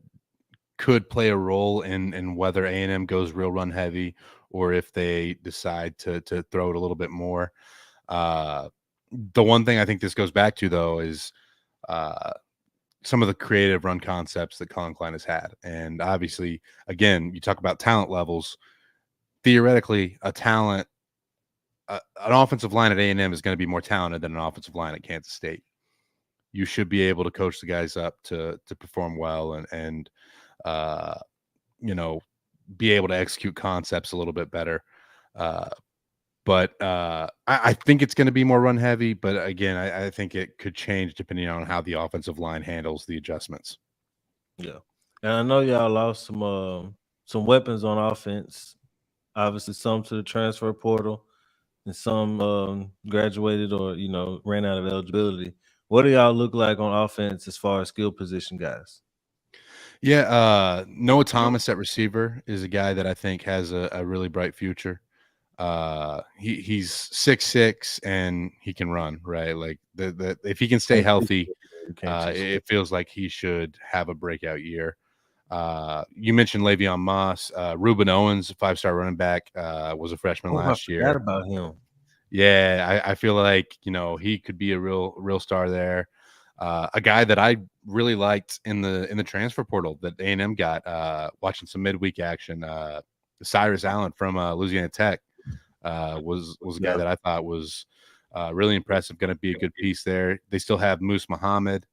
a role in whether A&M goes real run heavy or if they decide to throw it a little bit more. The one thing I think this goes back to, though, is some of the creative run concepts that Colin Klein has had. And obviously, again, you talk about talent levels. Theoretically, an offensive line at A&M is going to be more talented than an offensive line at Kansas State. You should be able to coach the guys up to perform well and be able to execute concepts a little bit better. But I think it's going to be more run heavy. But again, I think it could change depending on how the offensive line handles the adjustments. Yeah, and I know y'all lost some weapons on offense. Obviously, some to the transfer portal, and some graduated or ran out of eligibility. What do y'all look like on offense as far as skill position guys? Yeah, Noah Thomas at receiver is a guy that I think has a really bright future. He's 6'6" and he can run, right? Like if he can stay healthy, it feels like he should have a breakout year. You mentioned Le'Veon Moss, Reuben Owens, 5-star running back, was a freshman last year. I forgot about him. Yeah, I feel like he could be a real star there. A guy that I really liked in the transfer portal that A&M got, watching some midweek action, Cyrus Allen from Louisiana Tech, was a guy that I thought was really impressive. Going to be a good piece there. They still have Moose Muhammad,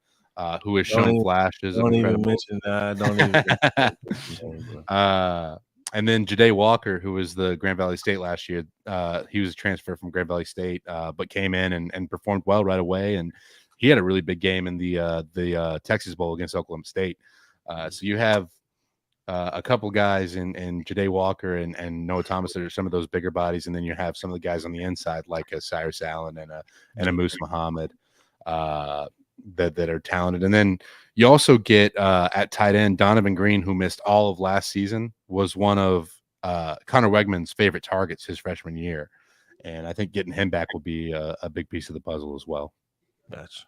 who has shown flashes of incredible. Don't even mention that. Don't even. And then Jade Walker, who was the Grand Valley State last year, he was a transfer from Grand Valley State, but came in and performed well right away. And he had a really big game in the Texas Bowl against Oklahoma State. So you have a couple guys in Jade Walker and Noah Thomas that are some of those bigger bodies, and then you have some of the guys on the inside like Cyrus Allen and a Moose Muhammad that are talented. And then you also get at tight end Donovan Green, who missed all of last season, was one of Connor Wegman's favorite targets his freshman year, and I think getting him back will be a big piece of the puzzle as well. Gotcha.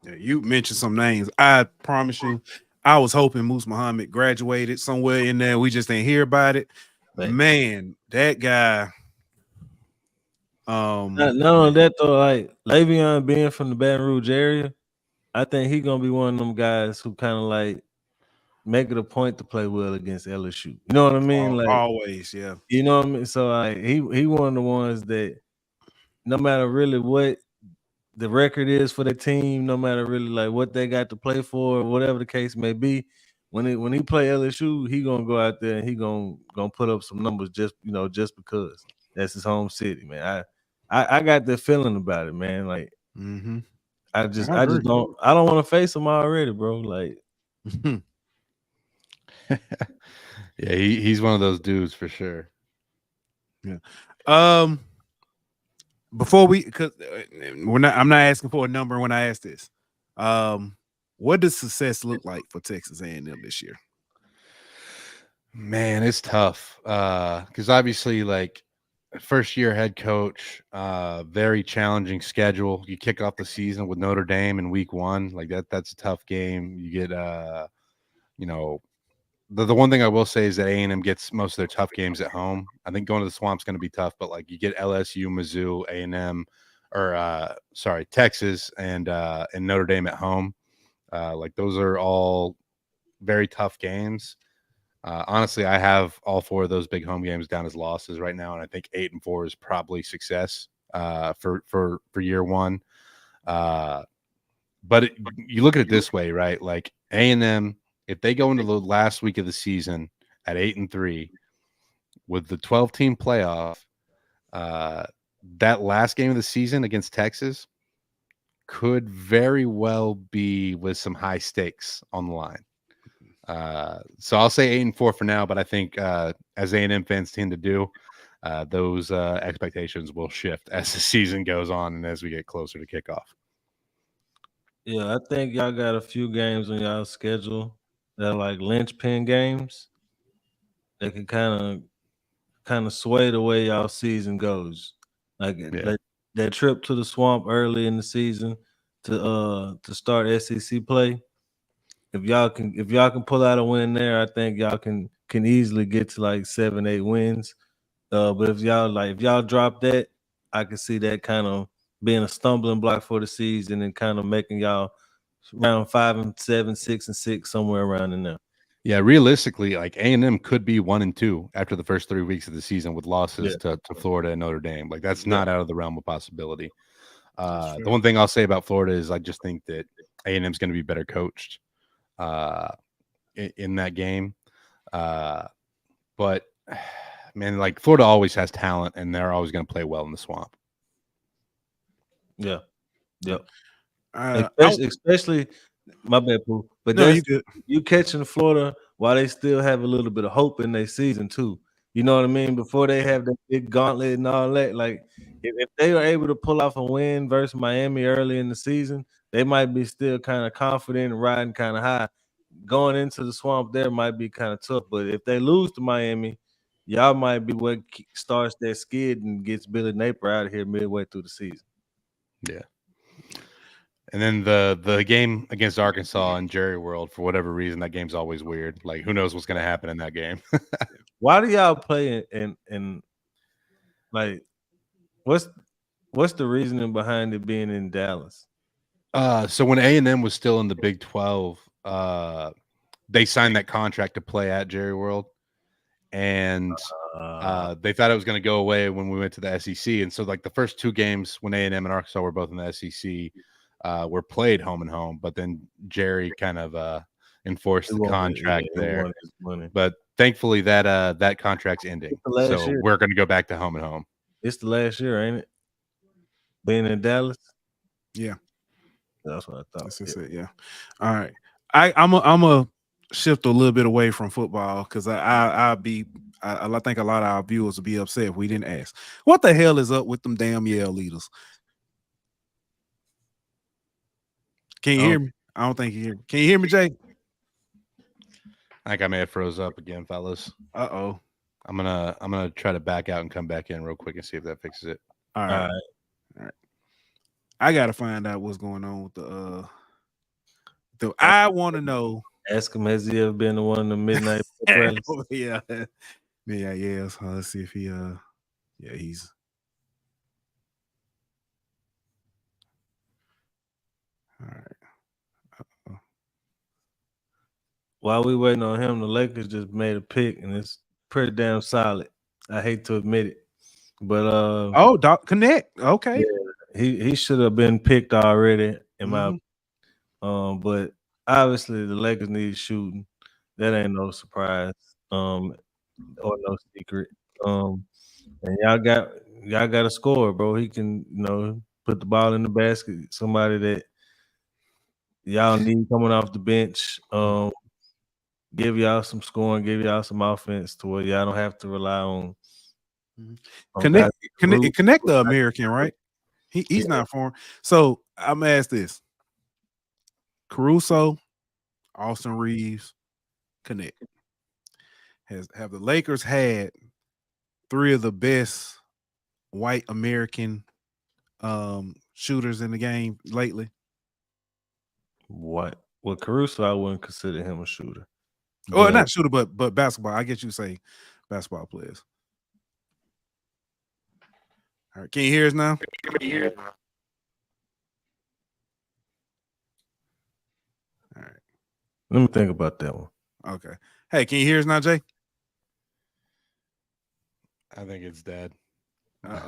Yeah, you mentioned some names. I promise you, I was hoping Moose Muhammad graduated somewhere in there. We just didn't hear about it. Man, that guy. Not only that though, like Le'Veon being from the Baton Rouge area, I think he's gonna be one of them guys who kind of like make it a point to play well against LSU. You know what I mean? Like always, yeah. You know what I mean? So like he one of the ones that no matter really what the record is for the team, no matter really like what they got to play for, whatever the case may be, when he play LSU, he gonna go out there and he gonna put up some numbers just because that's his home city, man. I got that feeling about it, man. Like I don't want to face him already, bro. Like yeah, he's one of those dudes for sure. Yeah. Before because I'm not asking for a number when I ask this. What does success look like for Texas A&M this year? Man, it's tough. Because obviously, like first year head coach, very challenging schedule. You kick off the season with Notre Dame in week 1. Like that's a tough game. You get the one thing I will say is that A&M gets most of their tough games at home. I think going to the Swamp's going to be tough, but like you get LSU, Mizzou, A&M, or Texas and Notre Dame at home. Like those are all very tough games. Honestly, I have all 4 of those big home games down as losses right now, and I think 8-4 is probably success for year 1. But you look at it this way, right? Like A&M, if they go into the last week of the season at 8-3 with the 12-team playoff, that last game of the season against Texas could very well be with some high stakes on the line. So I'll say 8-4 for now, but I think as A&M fans tend to do, those expectations will shift as the season goes on and as we get closer to kickoff. Yeah, I think y'all got a few games on y'all schedule that are like linchpin games that can kind of sway the way y'all season goes. Like that trip to the Swamp early in the season to start SEC play. If y'all can pull out a win there, I think y'all can easily get to like 7-8 wins. But if y'all drop that, I can see that kind of being a stumbling block for the season and kind of making y'all around 5-7, 6-6, somewhere around in there. Yeah, realistically, like A&M could be 1-2 after the first 3 weeks of the season with losses to Florida and Notre Dame. Like that's not out of the realm of possibility. The one thing I'll say about Florida is I just think that A&M is going to be better coached in that game. But man, like Florida always has talent, and they're always going to play well in the Swamp. Yeah. Yep. Especially my bad, Pooh. But no, that's you good. you catching Florida while they still have a little bit of hope in their season too. You know what I mean? Before they have that big gauntlet and all that. Like if they are able to pull off a win versus Miami early in the season, they might be still kind of confident and riding kind of high. Going into the Swamp there might be kind of tough. But if they lose to Miami, y'all might be what starts that skid and gets Billy Napier out of here midway through the season. Yeah. And then the game against Arkansas in Jerry World, for whatever reason, that game's always weird. Like, who knows what's going to happen in that game? Why do y'all play in like what's the reasoning behind it being in Dallas? So when A&M was still in the Big 12, they signed that contract to play at Jerry World, and they thought it was going to go away when we went to the SEC. And so, like, the first two games when A&M and Arkansas were both in the SEC were played home and home, but then Jerry kind of enforced the contract there. But thankfully, that contract's ending, so we're going to go back to home and home. It's the last year, ain't it? Being in Dallas. Yeah, that's what I thought. That's just it. Yeah. All right. I'm a shift a little bit away from football because I think a lot of our viewers will be upset if we didn't ask. What the hell is up with them damn yell leaders? Can you hear me? I don't think you hear me. Can you hear me, Jay? I think I may have froze up again, fellas. Uh-oh. I'm gonna try to back out and come back in real quick and see if that fixes it. All right. I gotta find out what's going on with the I want to know. Ask him, has he ever been to one of the midnight rallies? Yeah. So let's see if he he's all right. While we waiting on him, the Lakers just made a pick, and it's pretty damn solid. I hate to admit it, but Doc Connect. Okay, yeah, he should have been picked already in my. But obviously the Lakers need shooting. That ain't no surprise, or no secret. And y'all got a score, bro. He can, put the ball in the basket. Somebody that y'all need coming off the bench. Give y'all some scoring, give y'all some offense to where y'all don't have to rely on. Connect the American, right? He's not foreign. So I'm gonna ask this: Caruso, Austin Reeves, Connect. Have the Lakers had three of the best white American shooters in the game lately? What? Well, Caruso, I wouldn't consider him a shooter. Well, not shooter, but basketball. I guess you say basketball players. All right, can you hear us now? All right. Let me think about that one. Okay. Hey, can you hear us now, Jay? I think it's dead. I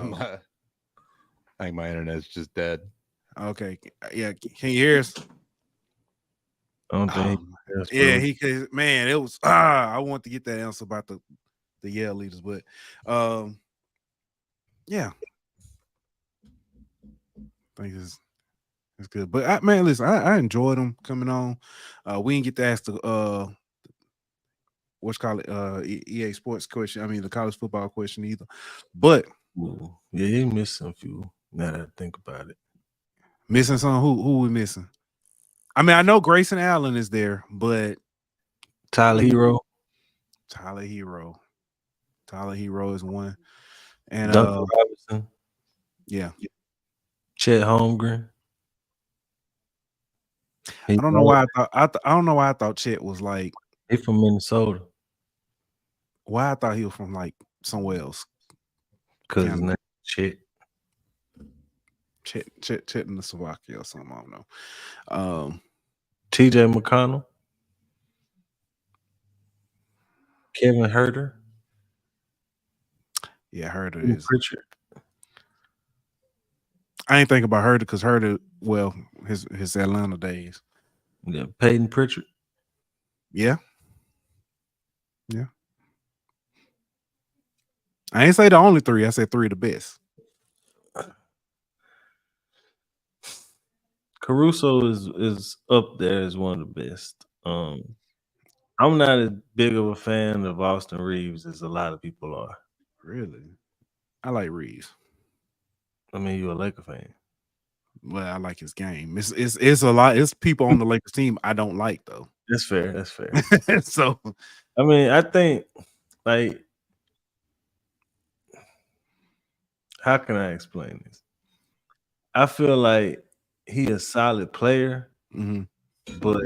think my internet's just dead. Okay. Yeah. Can you hear us? I don't think. Yeah, he could. Man, it was. I want to get that answer about the Yale leaders, but yeah, I think it's good. But man, listen, I enjoyed them coming on. We didn't get to ask the what's called EA Sports question. I mean, the college football question either. But yeah, he missed some few. Now that I think about it, missing some. Who we missing? I mean, I know Grayson Allen is there, but Tyler Hero is one, and Duncan Robinson, yeah, Chet Holmgren. I don't know why I don't know why I thought Chet was like he from Minnesota. Why I thought he was from like somewhere else? Because his name Chet in the Slovakia or something. I don't know. TJ McConnell, Kevin Herter. Yeah, Herter is. Pritchard. I ain't think about Herter because Herter, well, his Atlanta days. Yeah, Peyton Pritchard. Yeah. I ain't say the only three. I said three of the best. Caruso is up there as one of the best. I'm not as big of a fan of Austin Reeves as a lot of people are. Really? I like Reeves. I mean, you're a Laker fan. Well, I like his game. It's a lot. It's people on the Lakers team I don't like though. That's fair. That's fair. So I mean, I think like, how can I explain this? I feel like he a solid player, but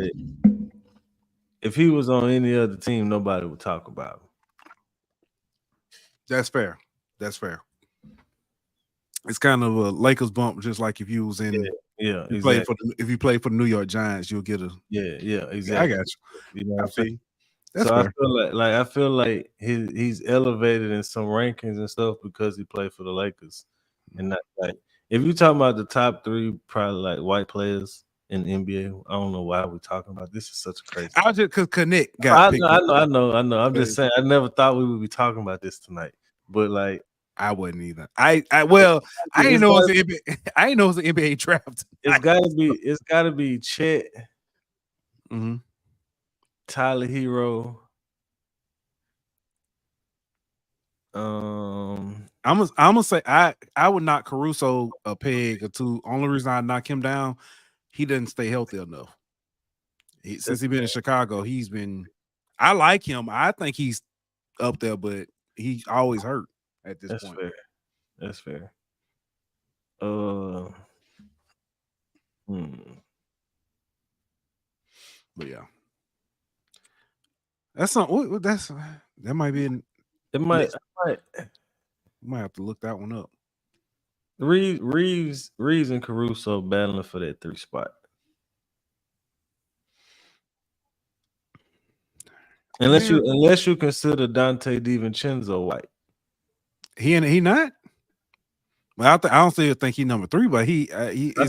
if he was on any other team, nobody would talk about him. that's fair. That's fair. It's kind of a Lakers bump, just like if you was in exactly. If you play for the New York Giants, you'll get a exactly. I got you. You know what I'm saying? That's so fair. I feel like he's elevated in some rankings and stuff because he played for the Lakers, and not like if you talking about the top three, probably like white players in the NBA. I don't know why we're talking about this. Is such a crazy. I was just because Connect got picked up. I know. I'm just saying. I never thought we would be talking about this tonight, but like I wouldn't either. I didn't know it was an NBA. I didn't know it was an NBA draft. It's gotta be Chet, Tyler Hero. I'm gonna say I would knock Caruso a peg or two. Only reason I knock him down, he doesn't stay healthy enough. Since he's been in Chicago, he's been. I like him. I think he's up there, but he always hurt at this point. Fair. That's fair. But yeah, that's something. That might be. It might. Might have to look that one up. Reeves and Caruso battling for that 3 spot. Unless you consider Dante DiVincenzo white. He not. Well, I don't still think he's number 3, but he is he. I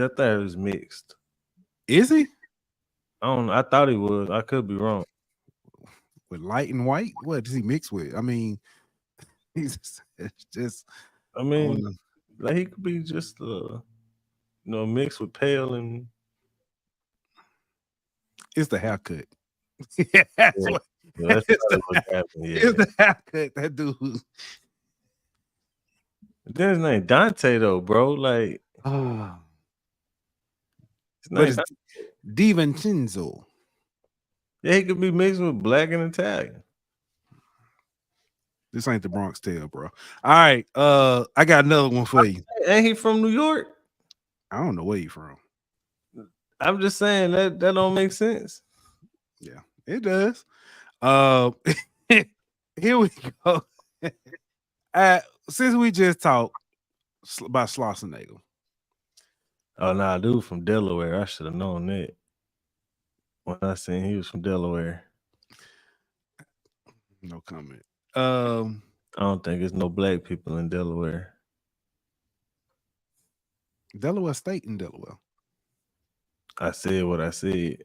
thought it was mixed. Is he? I don't know. I thought he was. I could be wrong. With light and white, what does he mix with? I mean, he's just. I mean, like he could be just mixed with pale and. It's the haircut. That's the haircut. That dude. Then his name Dante though, bro. Like, his name DiVincenzo. Yeah, he could be mixed with black and Italian. This ain't the Bronx Tale, bro. All right, I got another one for you. Ain't he from New York? I don't know where you from. I'm just saying that don't make sense. Yeah, it does. Here we go. Since we just talked about Schwarzenegger. Oh, nah, dude from Delaware. I should have known that. When I seen he was from Delaware. No comment. I don't think there's no black people in Delaware. Delaware State in Delaware. I said what I said.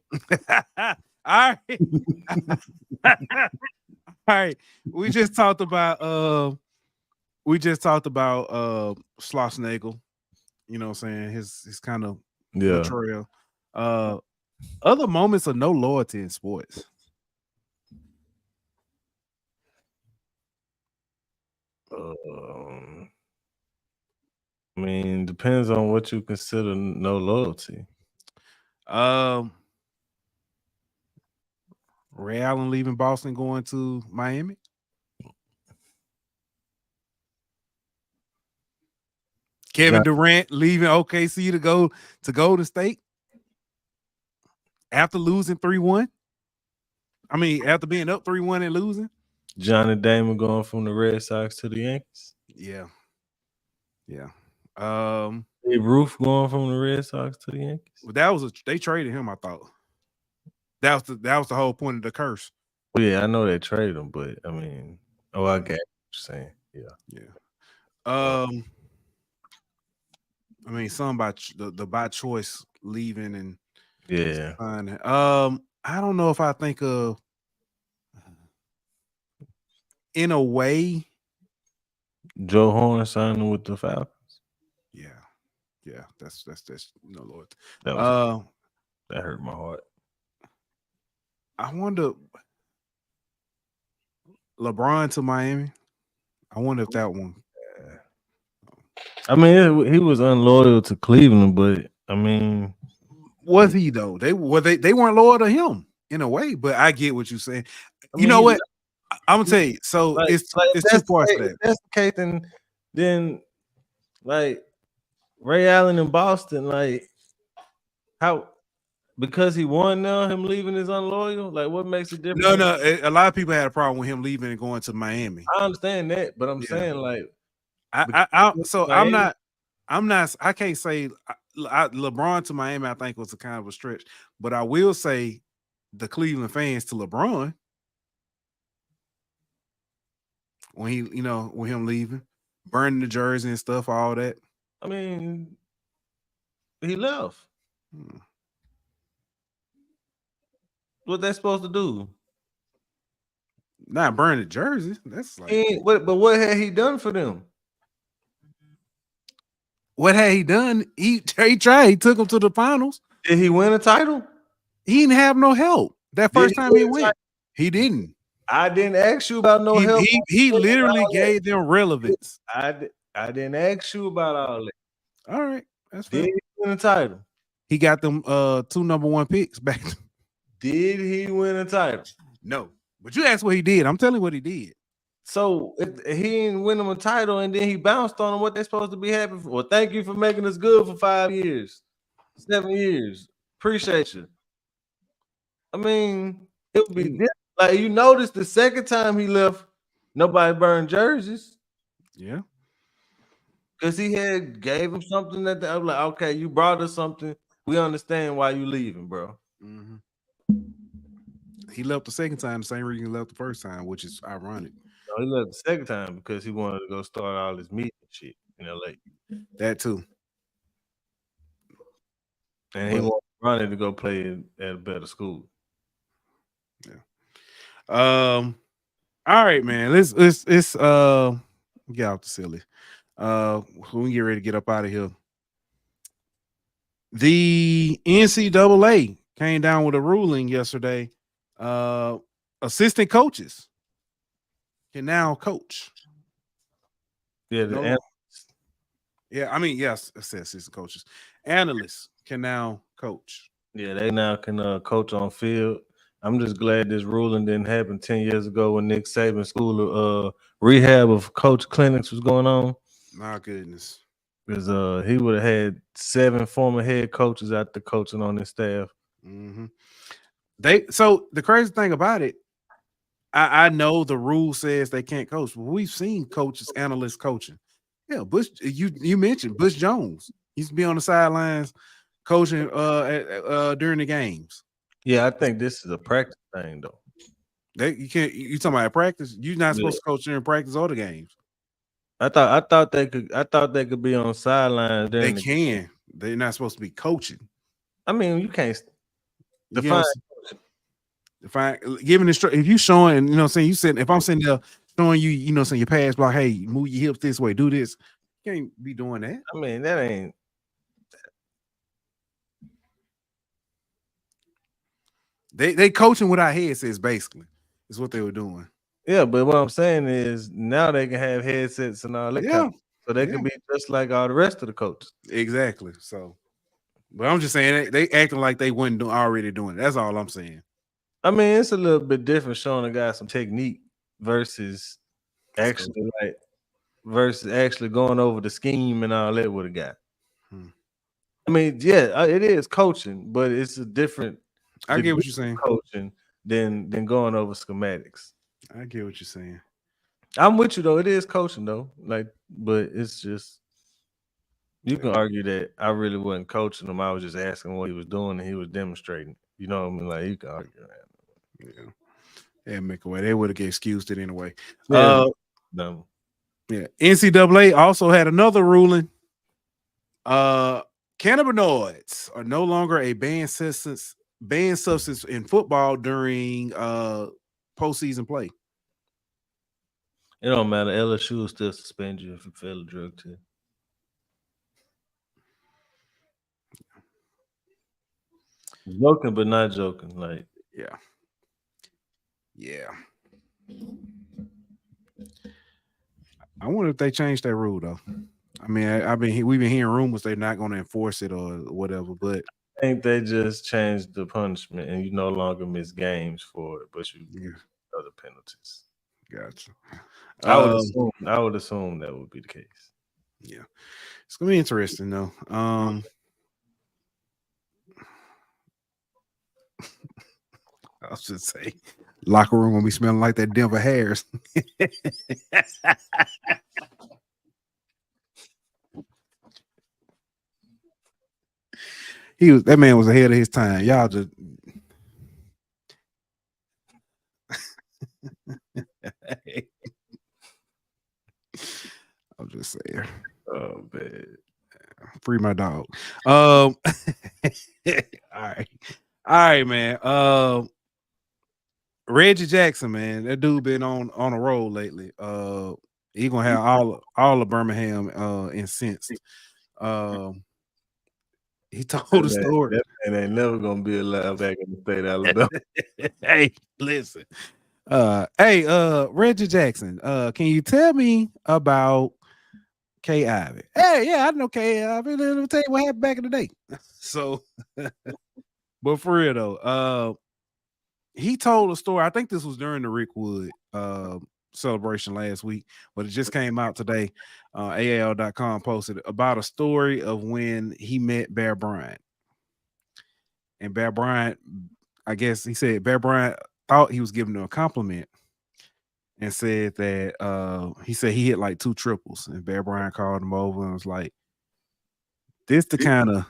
All right. All right. We just talked about Schwarzenegger. You know what I'm saying? His kind of betrayal. Other moments of no loyalty in sports. I mean, depends on what you consider no loyalty. Ray Allen leaving Boston, going to Miami. Kevin Durant leaving OKC to go to Golden State after losing 3-1. I mean, after being up 3-1 and losing. Johnny Damon going from the Red Sox to the Yankees. Yeah. Babe Ruth going from the Red Sox to the Yankees. Well, they traded him. I thought that was the whole point of the curse. Well, yeah, I know they traded him, but I mean, I get what you're saying. Yeah. I mean, some by the by choice leaving and I don't know if I think of in a way Joe Horn signing with the Falcons. Yeah, that's no Lord. That hurt my heart. I wonder LeBron to Miami. I wonder if that one. I mean, he was unloyal to Cleveland, but I mean, Was he though? They weren't loyal to him in a way, but I get what you're saying. You know what? I'm gonna tell you. So like, it's if two parts to that. If that's the case, then like Ray Allen in Boston, like how because he won now, him leaving is unloyal. Like, what makes it different? No. A lot of people had a problem with him leaving and going to Miami. I understand that, but I'm saying like, I'm not. I can't say LeBron to Miami. I think was a kind of a stretch, but I will say the Cleveland fans to LeBron when when him leaving, burning the jersey and stuff, all that. I mean, he left. What they supposed to do? Not burn the jersey. That's like. But what had he done for them? What had he done? He tried. He took them to the finals. Did he win a title? He didn't have no help that first time he went. He didn't. I didn't ask you about no help. He literally gave them relevance. I didn't ask you about all that. All right, that's fine. Did he win a title? He got them 2 number 1 picks back. Did he win a title? No, but you asked what he did. I'm telling you what he did. So if he didn't win him a title and then he bounced on him, what they supposed to be happy for? Well, thank you for making us good for 5 years, 7 years. Appreciate you. I mean, it would be different. Like, you notice the second time he left, nobody burned jerseys. Yeah. Because he had gave him something that I was like, okay, you brought us something. We understand why you leaving, bro. Mm-hmm. He left the second time the same reason he left the first time, which is ironic. No, he left the second time because he wanted to go start all this media shit in LA. That too. And he wanted to go play at a better school. Yeah. All right, man. Let's get out the silly. We get ready to get up out of here. The NCAA came down with a ruling yesterday. Assistant coaches can now coach. Yeah, yes, assistant coaches. Analysts can now coach. Yeah, they now can coach on field. I'm just glad this ruling didn't happen 10 years ago when Nick Saban's school of rehab of coach clinics was going on. My goodness. Because he would have had 7 former head coaches out there coaching on his staff. Mm-hmm. So the crazy thing about it, I know the rule says they can't coach, but we've seen coaches, analysts coaching. Yeah, Bush, you mentioned Bush Jones. He used to be on the sidelines coaching during the games. Yeah, I think this is a practice thing though. You talking about practice? You're not supposed to coach during practice or the games. I thought they could be on sidelines. They can. They're not supposed to be coaching. I mean, you can't define giving instruction. If you showing, you know what I'm saying, you said if I'm sitting there showing you, you know, saying your pass block, hey, move your hips this way, do this. You can't be doing that. I mean, that ain't. They coaching without headsets, basically, is what they were doing. Yeah, but what I'm saying is now they can have headsets and all that. Yeah, so they can be just like all the rest of the coaches. Exactly. So, but I'm just saying they acting like they wasn't already doing it. That's all I'm saying. I mean, it's a little bit different showing a guy some technique versus actually going over the scheme and all that with a guy. I mean, yeah, it is coaching, but it's a different. I get what you're saying. Coaching than going over schematics. I get what you're saying. I'm with you though. It is coaching though. Like, but it's just you can argue that I really wasn't coaching him. I was just asking what he was doing and he was demonstrating. You know what I mean? Like you can argue that. Yeah. They make a way. They would have excused it anyway. Yeah. Yeah. NCAA also had another ruling. Cannabinoids are no longer a banned substance in football during postseason play. It don't matter. LSU will still suspend you if you fail a drug test. Joking, but not joking. Like, Yeah. I wonder if they changed that rule though. I mean, we've been hearing rumors they're not going to enforce it or whatever, but I think they just changed the punishment, and you no longer miss games for it, but you other penalties. Gotcha. I would assume that would be the case. Yeah, it's gonna be interesting though. I should say, locker room gonna be smelling like that Denver Harris. That man was ahead of his time. Y'all just I'm just saying. Oh man. Free my dog. All right, man. Reggie Jackson, man, that dude been on a roll lately. He gonna have all of Birmingham incensed. He told a story. That man ain't never gonna be allowed back in the state of Alabama. Hey, listen. Reggie Jackson, can you tell me about K. Ivy? Hey, yeah, I know K. Ivy. Let me tell you what happened back in the day. So, but for real though, he told a story. I think this was during the Rick Wood celebration last week, but it just came out today. AAL.com posted about a story of when he met Bear Bryant. And Bear Bryant, I guess he said Bear Bryant thought he was giving him a compliment and said that he said he hit like 2 triples. And Bear Bryant called him over and was like, this the kind of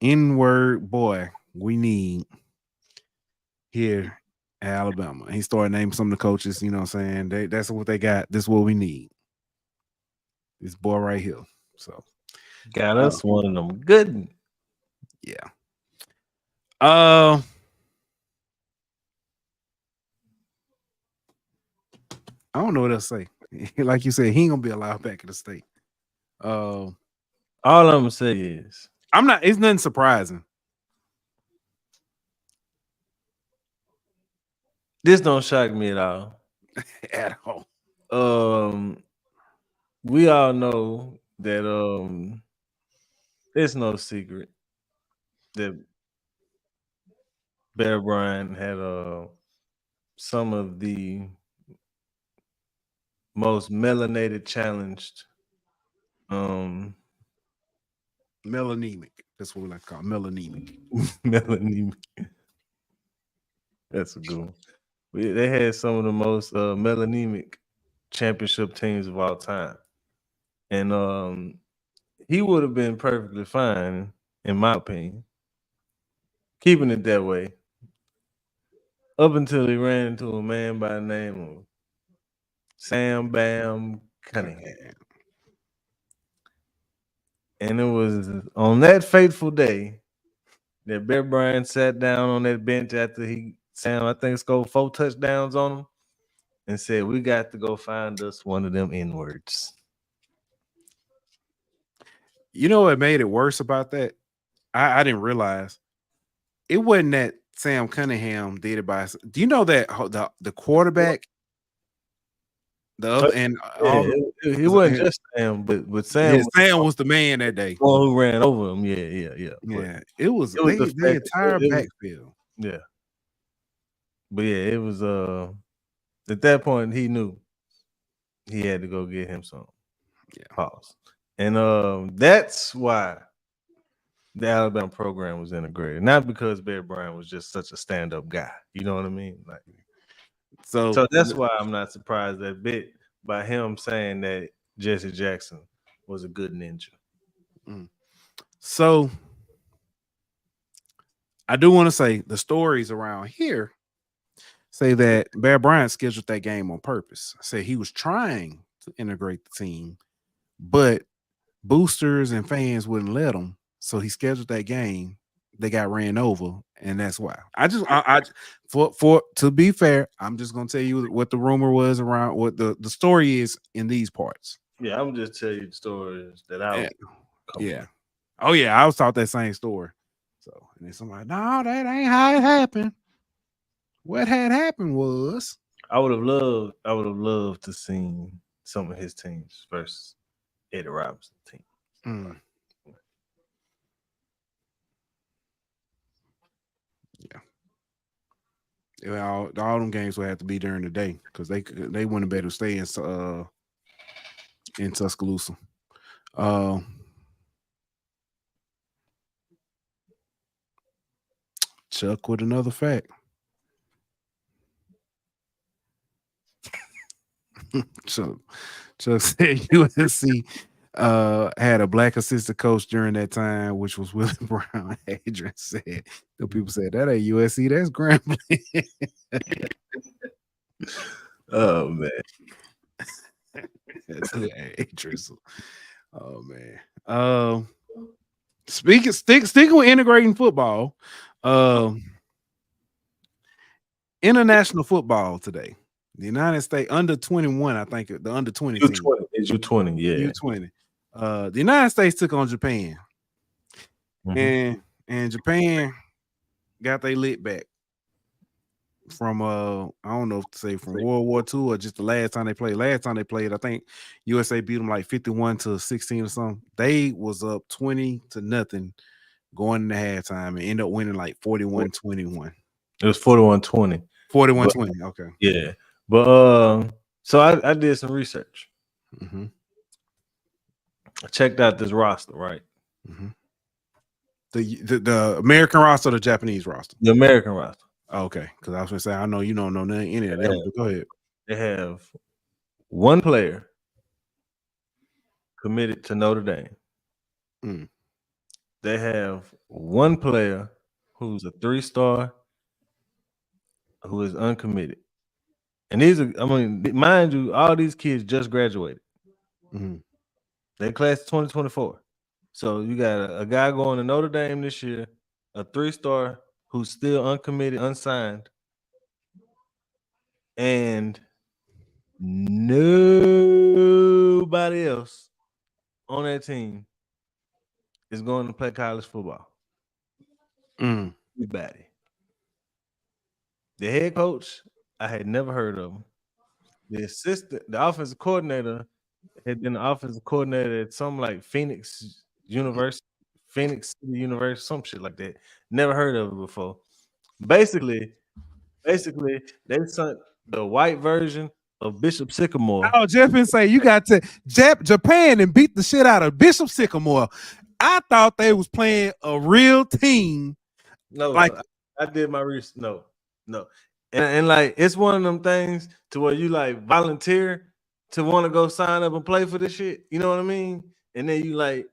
N-word boy we need here at Alabama. He started naming some of the coaches, you know what I'm saying? That's what they got. This is what we need. This boy right here. So God, that's one of them good. Yeah. I don't know what else to say. Like you said, he ain't gonna be allowed back in the state. All I'm gonna say is it's nothing surprising. This don't shock me at all. At all. We all know that it's no secret that Bear Bryant had some of the most melanated challenged melanemic. That's what we like to call melanemic. Melanemic. That's a good one. They had some of the most melanemic championship teams of all time. And he would have been perfectly fine, in my opinion, keeping it that way. Up until he ran into a man by the name of Sam Bam Cunningham. And it was on that fateful day that Bear Bryant sat down on that bench after Sam, I think, scored 4 touchdowns on him and said, we got to go find us one of them N-words. You know what made it worse about that? I didn't realize it wasn't that Sam Cunningham did it by. Do you know that the quarterback, the other, and he wasn't just Sam, but Sam. Sam was the man that day. One who ran over him. Yeah. It was the entire backfield. Yeah. But yeah, it was at that point he knew he had to go get him some. Yeah. Pause. And that's why the Alabama program was integrated. Not because Bear Bryant was just such a stand-up guy. You know what I mean? Like, so that's why I'm not surprised that bit by him saying that Jesse Jackson was a good ninja. So I do want to say the stories around here say that Bear Bryant scheduled that game on purpose. Say he was trying to integrate the team, but boosters and fans wouldn't let him. So he scheduled that game. They got ran over, And that's why I for to be fair, I'm just gonna tell you what the rumor was around what the story is in these parts. Yeah, I'm just telling you the stories that I yeah. Oh yeah, I was taught that same story. So and then somebody, no, that ain't how it happened. What had happened was I would have loved to see some of his teams versus Eddie Robinson team. Yeah. All them games would have to be during the day because they wouldn't be able to stay in Tuscaloosa. Chuck with another fact. Chuck said USC had a black assistant coach during that time, which was Willie Brown. Adrian said, the people said that ain't USC, that's Grambling. Oh man. That's Adrian. Oh man. Sticking with integrating football, international football today. The United States under 21, I think the under 20 team. It's U20, yeah. U20. The United States took on Japan. And Japan got their lit back from I don't know if to say from World War II or just the last time they played. Last time they played, I think USA beat them like 51-16 or something. They was up 20-0 going into halftime and end up winning like 41-21. It was 41-20. 41-20. Okay. Yeah. But so I did some research. I checked out this roster, right? The American roster or the Japanese roster? The American roster. Oh, okay. Because I was gonna say I know you don't know any of them. But go ahead. They have one player committed to Notre Dame. They have one player who's a 3-star who is uncommitted. And these are, I mean, mind you, all these kids just graduated. They class 2024. So you got a guy going to Notre Dame this year, a 3-star who's still uncommitted, unsigned, and nobody else on that team is going to play college football. Everybody. The head coach, I had never heard of him. The assistant, the offensive coordinator, had been the offensive coordinator at some like Phoenix University, Phoenix City University, some shit like that. Never heard of it before. Basically, they sent the white version of Bishop Sycamore. Oh, Jeff been saying you got to Japan and beat the shit out of Bishop Sycamore. I thought they was playing a real team. No, like I did my research. No. And like it's one of them things to where you like volunteer to want to go sign up and play for this shit. You know what I mean? And then you like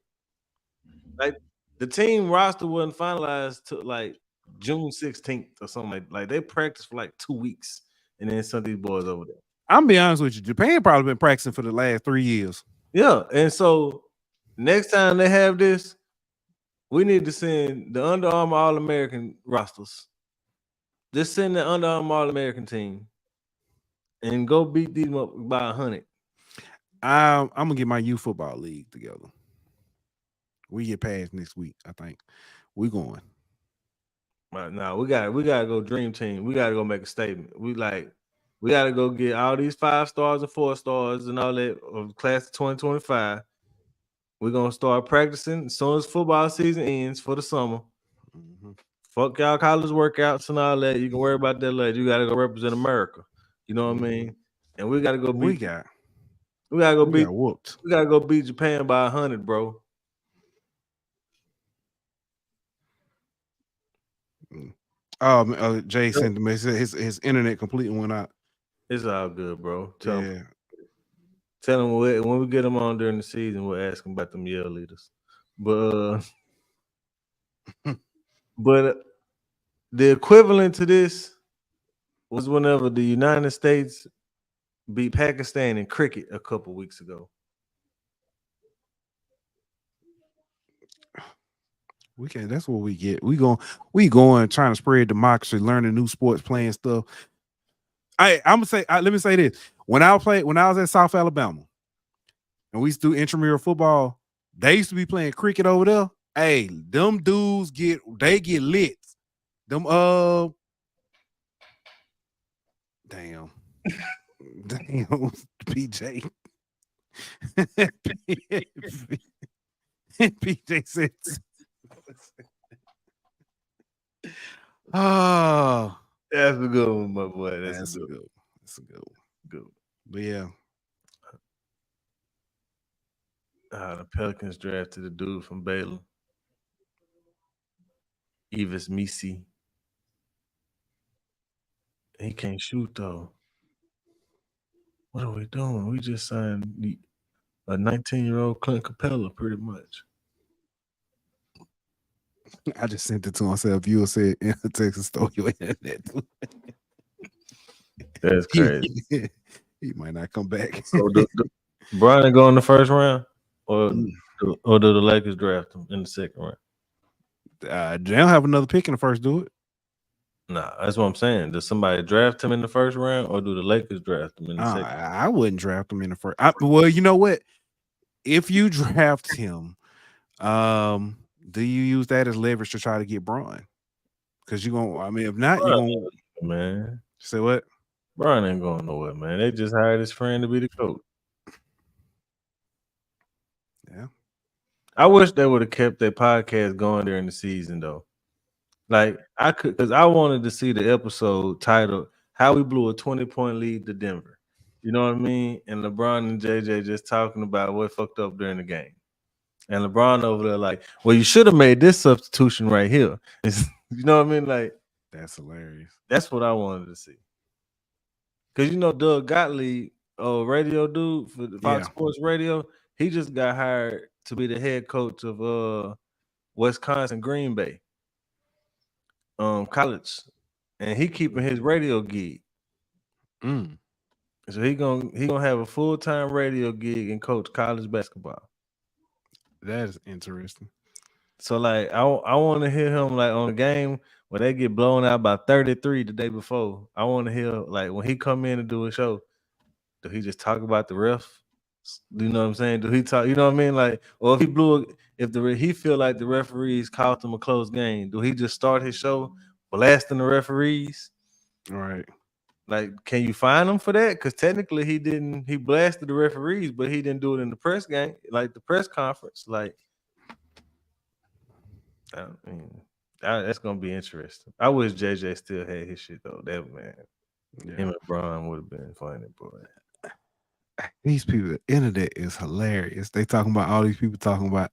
the team roster wasn't finalized till like June 16th or something like they practiced for like 2 weeks and then sent these boys over there. I'm gonna be honest with you, Japan probably been practicing for the last 3 years. Yeah, and so next time they have this, we need to send the Under Armour All-American rosters. Just send the Under Armour All-American team and go beat these up by 100. I'm gonna get my youth football league together. We get past next week, I think. We going. Right now, we gotta go dream team. We gotta go make a statement. We gotta go get all these 5 stars and 4 stars and all that of class of 2025. We're gonna start practicing as soon as football season ends for the summer. Fuck y'all college workouts and all that. You can worry about that later. You gotta go represent America. You know what I mean? And we gotta go beat. We gotta go beat Japan by 100, bro. Jay sent the message. His internet completely went out. It's all good, bro. Tell him when we get him on during the season, we'll ask him about them yell leaders. But the equivalent to this was whenever the United States beat Pakistan in cricket a couple weeks ago. We can. That's what we get. We going trying to spread democracy, learning new sports, playing stuff. I'm gonna say. Let me say this: when I was at South Alabama, and we used to do intramural football, they used to be playing cricket over there. Hey, them dudes get lit. Them damn, PJ. PJ said, "Oh, That's a good one, my boy. that's a good. That's a good one. Good. But yeah, The Pelicans drafted a dude from Baylor, Evis Misi. He can't shoot though. What are we doing? We just signed a 19-year-old Clint Capella, pretty much. I just sent it to myself. You said Texas stole your internet. That's crazy. He might not come back. So Bryant go in the first round, or do the Lakers draft him in the second round? They don't have another pick in the first. Do it. Nah, that's what I'm saying. Does somebody draft him in the first round, or do the Lakers draft him in the second? I wouldn't draft him in the first. Well, you know what? If you draft him, do you use that as leverage to try to get Bron? Because you're gonna. I mean, if not, you're gonna. Man, say what? Bron ain't going nowhere, man. They just hired his friend to be the coach. Yeah. I wish they would have kept their podcast going during the season, though. Like, I could, because I wanted to see the episode titled "How We Blew a 20-Point Lead to Denver." You know what I mean? And LeBron and JJ just talking about what fucked up during the game. And LeBron over there like, well, you should have made this substitution right here. You know what I mean? Like, that's hilarious. That's what I wanted to see. Because, you know, Doug Gottlieb, radio dude for the Fox Sports Radio, he just got hired to be the head coach of Wisconsin Green Bay College. And he keeping his radio gig. So he gonna have a full-time radio gig and coach college basketball. That is interesting. So like I want to hear him like on a game where they get blown out by 33 the day before. I want to hear like when he come in and do a show, do he just talk about the ref? Do you know what I'm saying? Do he talk? You know what I mean? Like, or if he feel like the referees cost him a close game, do he just start his show blasting the referees? All right. Like, can you fine him for that? Because technically he blasted the referees, but he didn't do it in the press game, like the press conference. Like, I mean, that's gonna be interesting. I wish JJ still had his shit though. That man, him and Bron would have been funny, boy. These people, the internet is hilarious. They talking about all these people talking about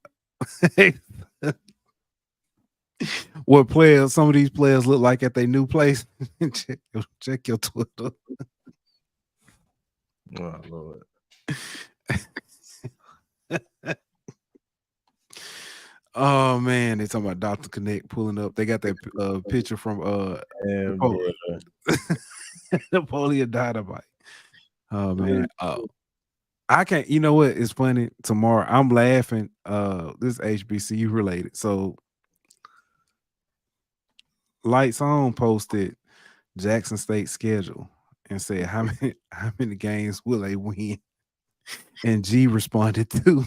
what players. Some of these players look like at their new place. check your Twitter. Oh Lord. Oh man, they talking about Dr. Connect pulling up. They got that picture from Napoleon Dynamite. Oh man. I can't, you know what? It's funny. Tomorrow I'm laughing. This HBCU related. So Lights On posted Jackson State schedule and said how many games will they win? And G responded to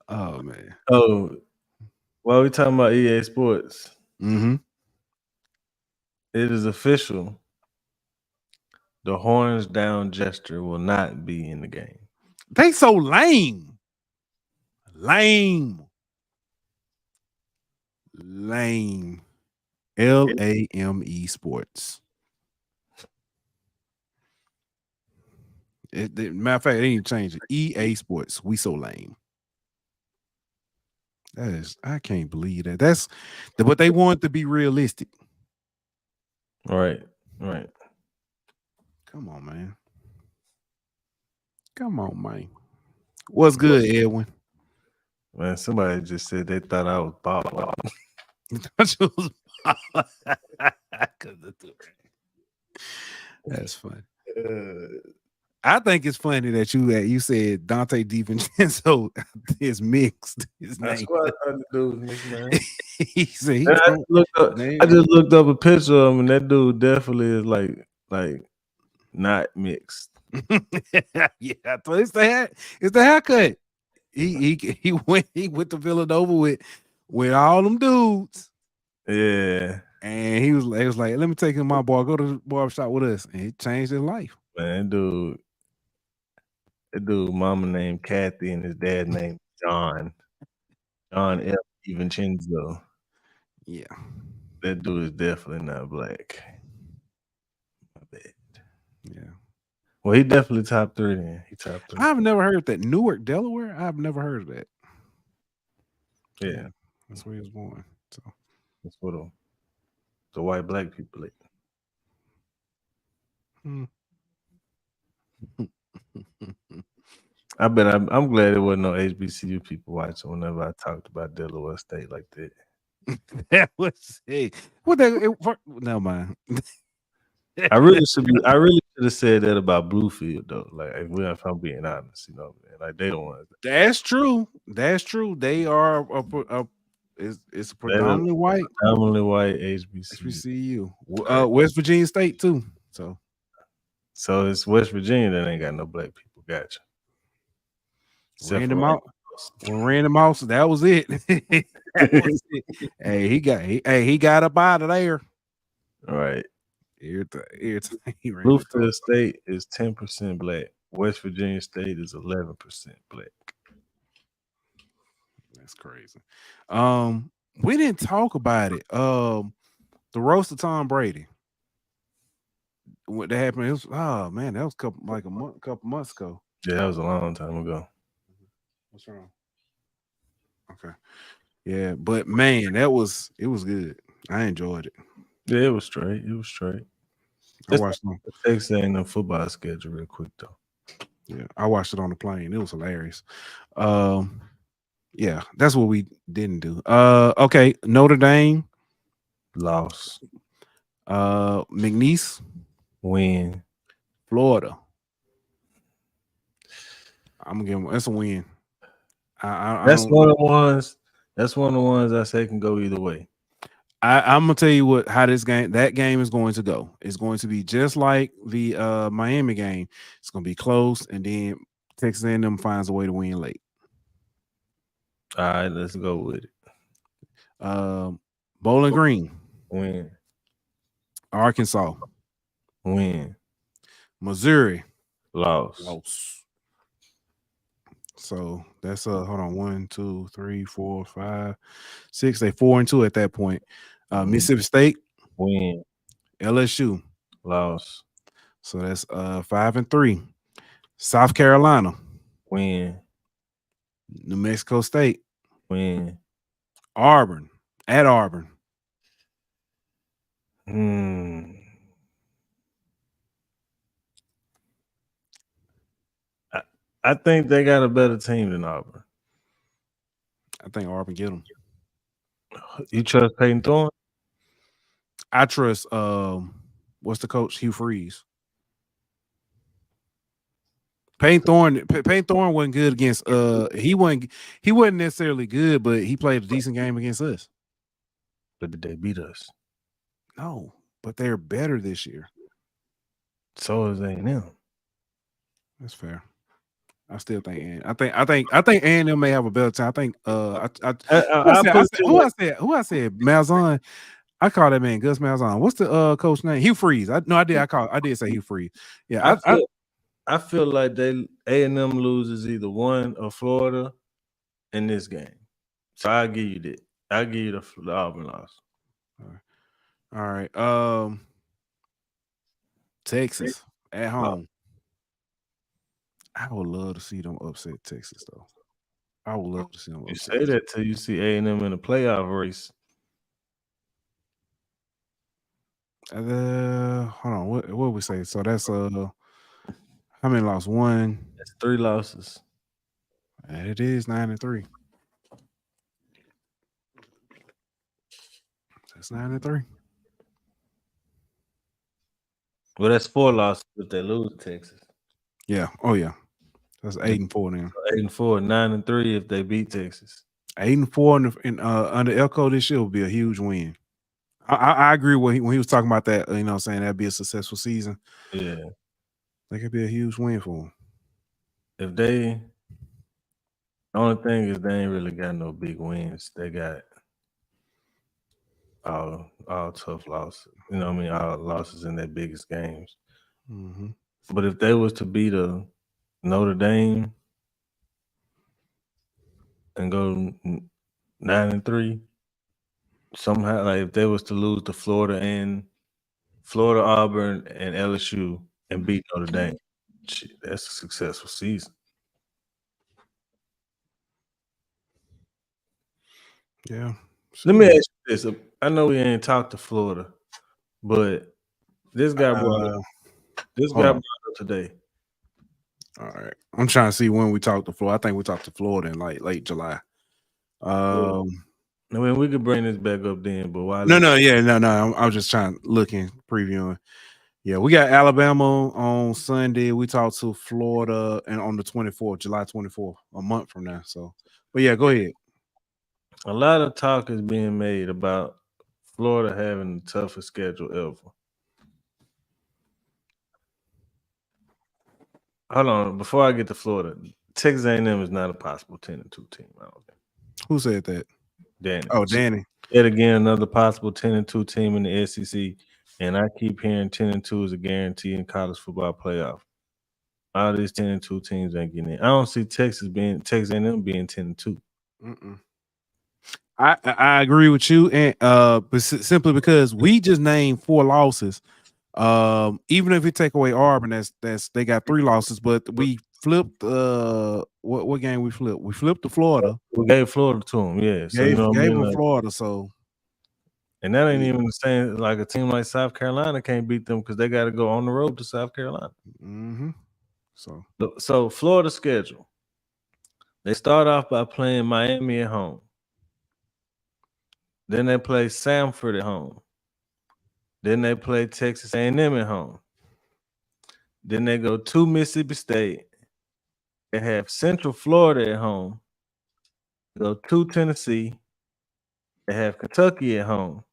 oh man. Oh, while we talking about EA Sports, it is official. The horns down gesture will not be in the game. They so lame. Lame. LAME Sports. Matter of fact, they didn't change it. EA Sports. We so lame. That is, I can't believe that. That's but they want to be realistic. Right. Come on, man. What's good, Edwin? Man, somebody just said they thought I was Bob. That's funny. I think it's funny that you said Dante DiVincenzo is mixed. His That's name. what I do with Miss Man. He said he I don't- I just looked up a picture of him, and that dude definitely is like not mixed. yeah, it's the haircut. He went to Villanova with all them dudes, Yeah, and he was like, let me take him my boy, go to the barbershop with us, and it changed his life. man, that dude, mama named Kathy, and his dad named John F. DiVincenzo. Yeah, That dude is definitely not black. My bad. yeah. Well, he definitely top 3 then. He top 3. I've never heard that. Newark, Delaware. I've never heard of that. Yeah, That's where he was born. So that's what the white black people live. I bet I'm glad there wasn't no HBCU people watching whenever I talked about Delaware State like that. that was it. What that? Never mind. I really should have said that about Bluefield though. Like if I'm being honest, man. Like they don't want That's true. That's true. They are it's predominantly white. predominantly white HBCU. HBCU. West Virginia State too. So it's West Virginia that ain't got no black people. Gotcha. Randy Moss, that was it. That was it. Hey, he got up out of there. All right. Everything he ran Bluefield State is 10% black. West Virginia State is 11% black. That's crazy. We didn't talk about it. The roast of Tom Brady. What that happened? It was, oh man, that was a couple months ago. Yeah, that was a long time ago. What's wrong? Okay. Yeah, but man, it was good. I enjoyed it. Yeah, it was straight. I watched the Texas A&M football schedule real quick though. Yeah, I watched it on the plane. It was hilarious. Yeah, that's what we didn't do. Okay, Notre Dame Loss. McNeese Win. Florida. I'm gonna give them. That's a win. That's one of the ones. That's one of the ones I say can go either way. I'm gonna tell you how that game is going to go. It's going to be just like the Miami game. It's gonna be close, and then Texas A&M finds a way to win late. All right, let's go with it. Bowling Green. Win. Arkansas. Win. Missouri. Loss. So that's hold on, 1, 2, 3, 4, 5, 6. They 4-2 at that point. Mississippi State. Win. LSU. Loss. So that's 5-3. South Carolina. Win. New Mexico State. Win. Auburn. At Auburn. I think they got a better team than Auburn. I think Auburn get them. You trust Peyton Thorne? I trust what's the coach? Hugh Freeze. Peyton Thorne wasn't good against he wasn't necessarily good, but he played a decent game against us. But did they beat us? No, but they're better this year. So is A&M. That's fair. I still think I think A&M may have a better time. I think who I said Malzahn. I call that man Gus Malzahn. What's the coach name? Hugh Freeze. I did say Hugh Freeze. Yeah, I feel like A&M loses either one or Florida in this game. So I'll give you that. I'll give you the Auburn loss. All right. Texas at home. I would love to see them upset Texas, though. I would love to see them upset. You say that till you see A&M in the playoff race. Hold on. What we say? So that's how many lost? 1. That's 3 losses. And it is 9-3. That's 9-3. Well, that's 4 losses if they lose to Texas. Yeah. Oh yeah. That's 8-4 then. 8-4, 9-3 if they beat Texas. 8-4 under Elko this year will be a huge win. I agree when he was talking about that. You know, what I'm saying that'd be a successful season. Yeah. That could be a huge win for him. If the only thing is they ain't really got no big wins. They got all tough losses. You know what I mean? All losses in their biggest games. Mm-hmm. But if they was to beat a Notre Dame and go 9-3, somehow, like if they was to lose to Florida, Auburn, and LSU and beat Notre Dame, shit, that's a successful season. Yeah. Let me ask you this. I know we ain't talked to Florida, but this guy brought up today. All right. I'm trying to see when we talked to Florida. I think we talked to Florida in like late July. I mean, we could bring this back up then, but why? No. I was just looking, previewing. Yeah, we got Alabama on Sunday. We talked to Florida and on the 24th, July 24th, a month from now. So, but yeah, go ahead. A lot of talk is being made about Florida having the toughest schedule ever. Hold on, before I get to Florida, Texas A&M is not a possible 10-2 team. I don't think. Who said that? Danny. Oh, Danny. Yet again, another possible 10-2 team in the SEC, and I keep hearing 10-2 is a guarantee in college football playoff. All these 10-2 teams ain't getting in. I don't see Texas A&M being 10-2. I agree with you, and but simply because we just named 4 losses. Even if you take away Auburn, that's they got 3 losses, but we flipped. What game we flipped? We flipped to Florida. We gave Florida to them, yeah. So Gave them like, Florida. So, and that ain't even the same. Like a team like South Carolina can't beat them because they got to go on the road to South Carolina. Mm-hmm. So Florida schedule. They start off by playing Miami at home. Then they play Samford at home. Then they play Texas A&M at home. Then they go to Mississippi State. They have Central Florida at home. They go to Tennessee. They have Kentucky at home.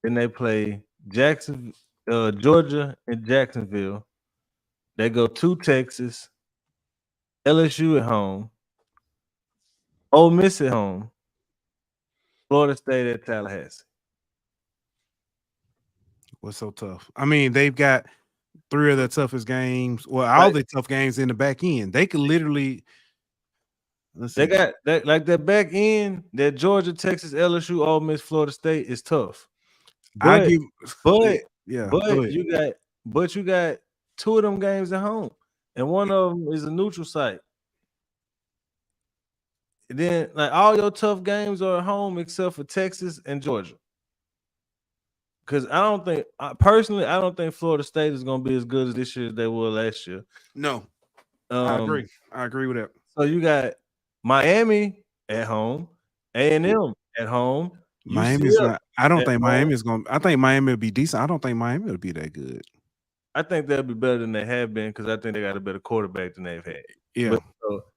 Then they play Georgia and Jacksonville. They go to Texas. LSU at home. Ole Miss at home. Florida State at Tallahassee. What's so tough? I mean, they've got 3 of the toughest games. Well, all the tough games in the back end. They could literally. They got that, like that back end. That Georgia, Texas, LSU, Ole Miss, Florida State is tough. But you got 2 of them games at home, and one of them is a neutral site. And then, like, all your tough games are at home except for Texas and Georgia. Because I don't think Florida State is going to be as good as this year as they were last year. No, I agree with that. So you got Miami at home, A&M at home. Miami's not. I don't think Miami's going. I think Miami will be decent. I don't think Miami will be that good. I think they'll be better than they have been because I think they got a better quarterback than they've had. Yeah. But,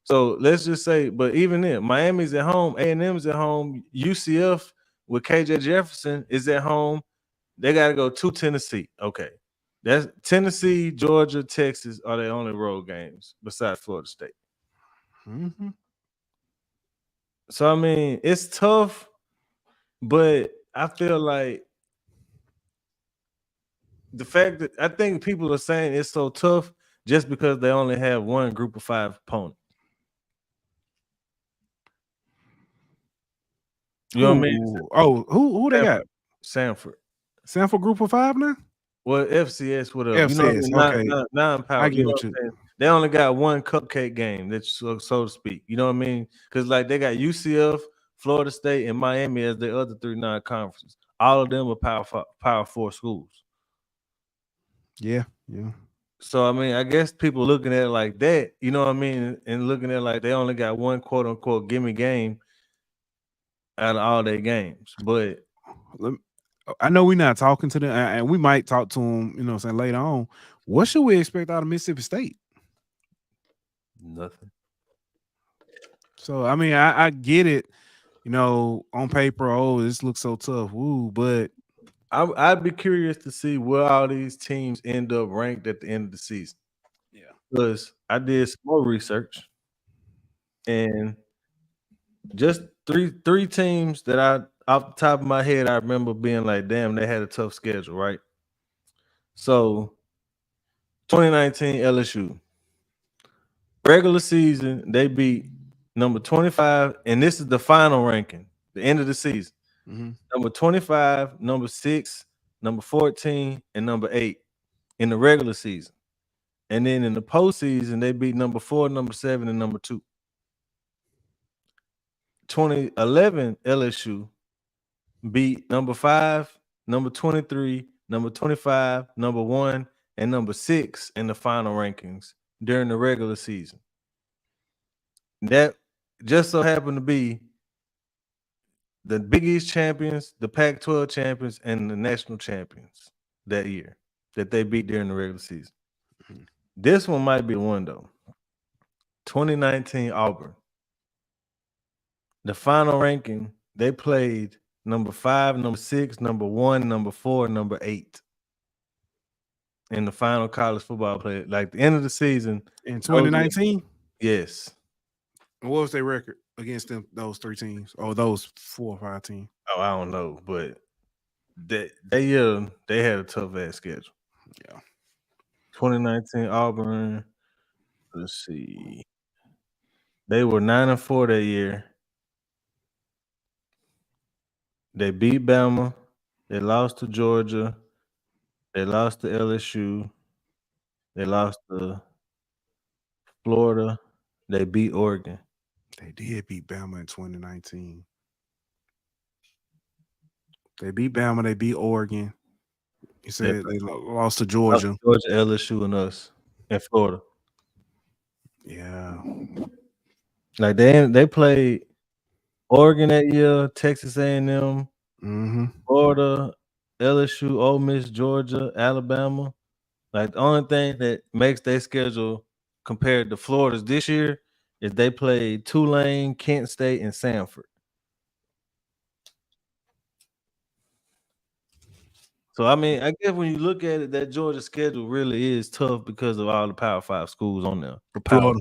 so let's just say, but even then, Miami's at home, A&M's at home, UCF with KJ Jefferson is at home. They got to go to Tennessee. Okay. That's Tennessee, Georgia, Texas are their only road games besides Florida State. Mm-hmm. So, I mean, it's tough, but I feel like the fact that I think people are saying it's so tough just because they only have one group of 5 opponent. You know what I mean? Oh, who they got? Samford group of 5 now? Well, FCS, whatever. FCS, you know, okay. non-power. I get what you. They only got one cupcake game, that's so to speak. You know what I mean? Because like they got UCF, Florida State, and Miami as the other 3 non-conferences. All of them are Power 4 schools. Yeah. So I mean, I guess people looking at it like that, you know what I mean, and looking at it like they only got one quote unquote gimme game out of all their games. But I know we're not talking to them, and we might talk to them, you know what I'm saying, later on. What should we expect out of Mississippi State? Nothing. So, I mean, I get it, you know, on paper, oh, this looks so tough. Woo, but I'd be curious to see where all these teams end up ranked at the end of the season. yeah. Because I did some more research, and just three teams that I, off the top of my head, I remember being like, damn, they had a tough schedule, right? So 2019 LSU. Regular season, they beat number 25, and this is the final ranking, the end of the season. Mm-hmm. Number 25, number 6, number 14, and number 8 in the regular season. And then in the postseason, they beat number 4, number 7, and number 2. 2011 LSU beat number 5, number 23, number 25, number 1, and number 6 in the final rankings during the regular season. That just so happened to be the Big East champions, the Pac-12 champions, and the national champions that year that they beat during the regular season. Mhm. This one might be the one, though. 2019 Auburn. The final ranking, they played number 5, number 6, number 1, number 4, number 8 in the final college football play. Like the end of the season. In 2019? Yes. And what was their record against them, those 3 teams, or those 4 or 5 teams? Oh, I don't know, but that year they had a tough ass schedule. Yeah. 2019 Auburn. Let's see. They were 9-4 that year. They beat Bama. They lost to Georgia. They lost to LSU. They lost to Florida. They beat Oregon. They did beat Bama in 2019. They beat Bama. They beat Oregon. You said they lost to Georgia. Georgia, LSU, and us in Florida. Yeah. Like they played Oregon that year, Texas A&M, Mm-hmm. Florida, LSU, Ole Miss, Georgia, Alabama. Like the only thing that makes their schedule compared to Florida's this year is they played Tulane, Kent State, and Samford. So I mean, I guess when you look at it, that Georgia schedule really is tough because of all the Power 5 schools on there. Florida.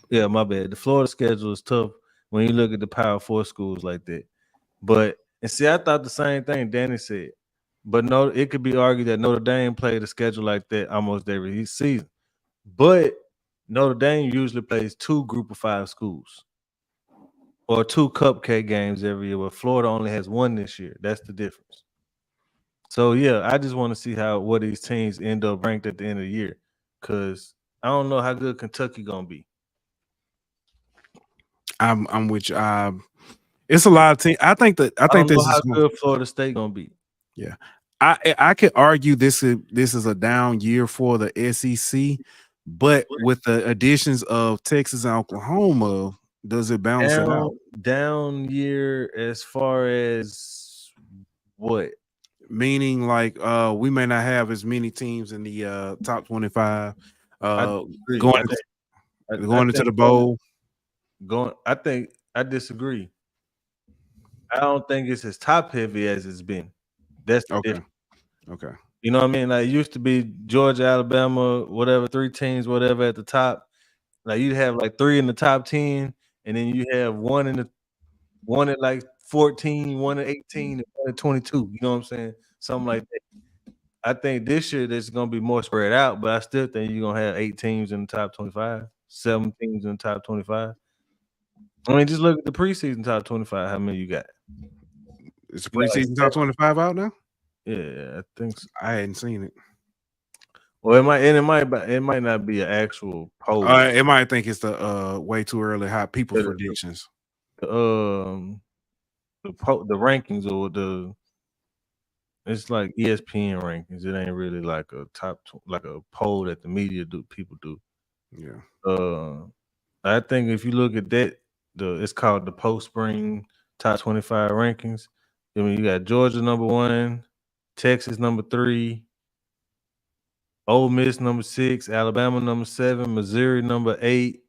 Yeah, my bad. The Florida schedule is tough when you look at the Power 4 schools like that. But and see, I thought the same thing Danny said. But no, it could be argued that Notre Dame played a schedule like that almost every season. But Notre Dame usually plays 2 Group of 5 schools or 2 cupcake games every year, where Florida only has 1 this year. That's the difference. So yeah, I just want to see what these teams end up ranked at the end of the year, because I don't know how good Kentucky gonna be. I'm with you. It's a lot of teams. I think this is how good Florida State gonna be. Yeah, I could argue this is a down year for the SEC, but with the additions of Texas and Oklahoma, does it balance it out? Down year as far as what? Meaning, like, we may not have as many teams in the top 25 going into the bowl. I think I disagree. I don't think it's as top heavy as it's been. That's the difference. Okay. You know what I mean? Like, it used to be Georgia, Alabama, whatever, 3 teams, whatever at the top. Like, you'd have like 3 in the top 10, and then you have one at like 14, 1 at 18, and 1 at 22. You know what I'm saying? Something like that. I think this year there's gonna be more spread out, but I still think you're gonna have 8 teams in the top 25, 7 teams in the top 25. I mean, just look at the preseason top 25. How many you got? Is the preseason top 25 out now? Yeah, I think so. I hadn't seen it. Well, it might not be an actual poll. It might think it's the way too early hot people's predictions. The rankings, or it's like ESPN rankings. It ain't really like a like a poll that the media people do. Yeah. I think if you look at that, it's called the post spring top 25 rankings. I mean, you got Georgia number 1, Texas number 3, Ole Miss number 6, Alabama number 7, Missouri number 8,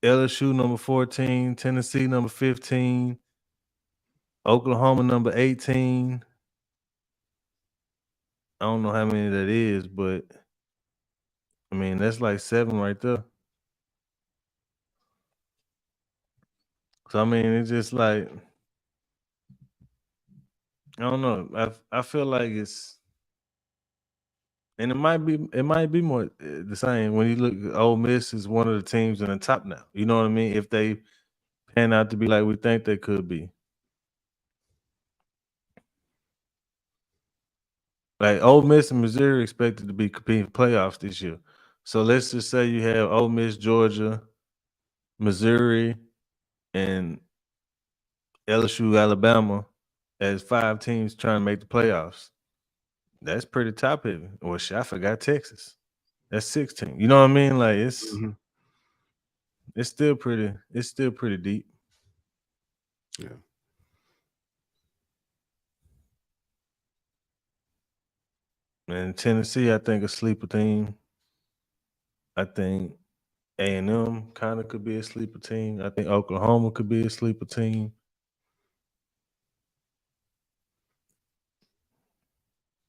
LSU number 14, Tennessee number 15, Oklahoma number 18. I don't know how many that is, but I mean, that's like 7 right there. So I mean, it's just like, I don't know. I feel like it's, and it might be more the same when you look. Ole Miss is one of the teams in the top now. You know what I mean? If they pan out to be like we think they could be, like Ole Miss and Missouri expected to be competing for playoffs this year. So let's just say you have Ole Miss, Georgia, Missouri, and LSU, Alabama as 5 teams trying to make the playoffs. That's pretty top heavy. Well, shit, I forgot Texas. That's 16. You know what I mean? Like it's still pretty deep. Yeah. And Tennessee, I think, a sleeper team. I think A&M kind of could be a sleeper team. I think Oklahoma could be a sleeper team.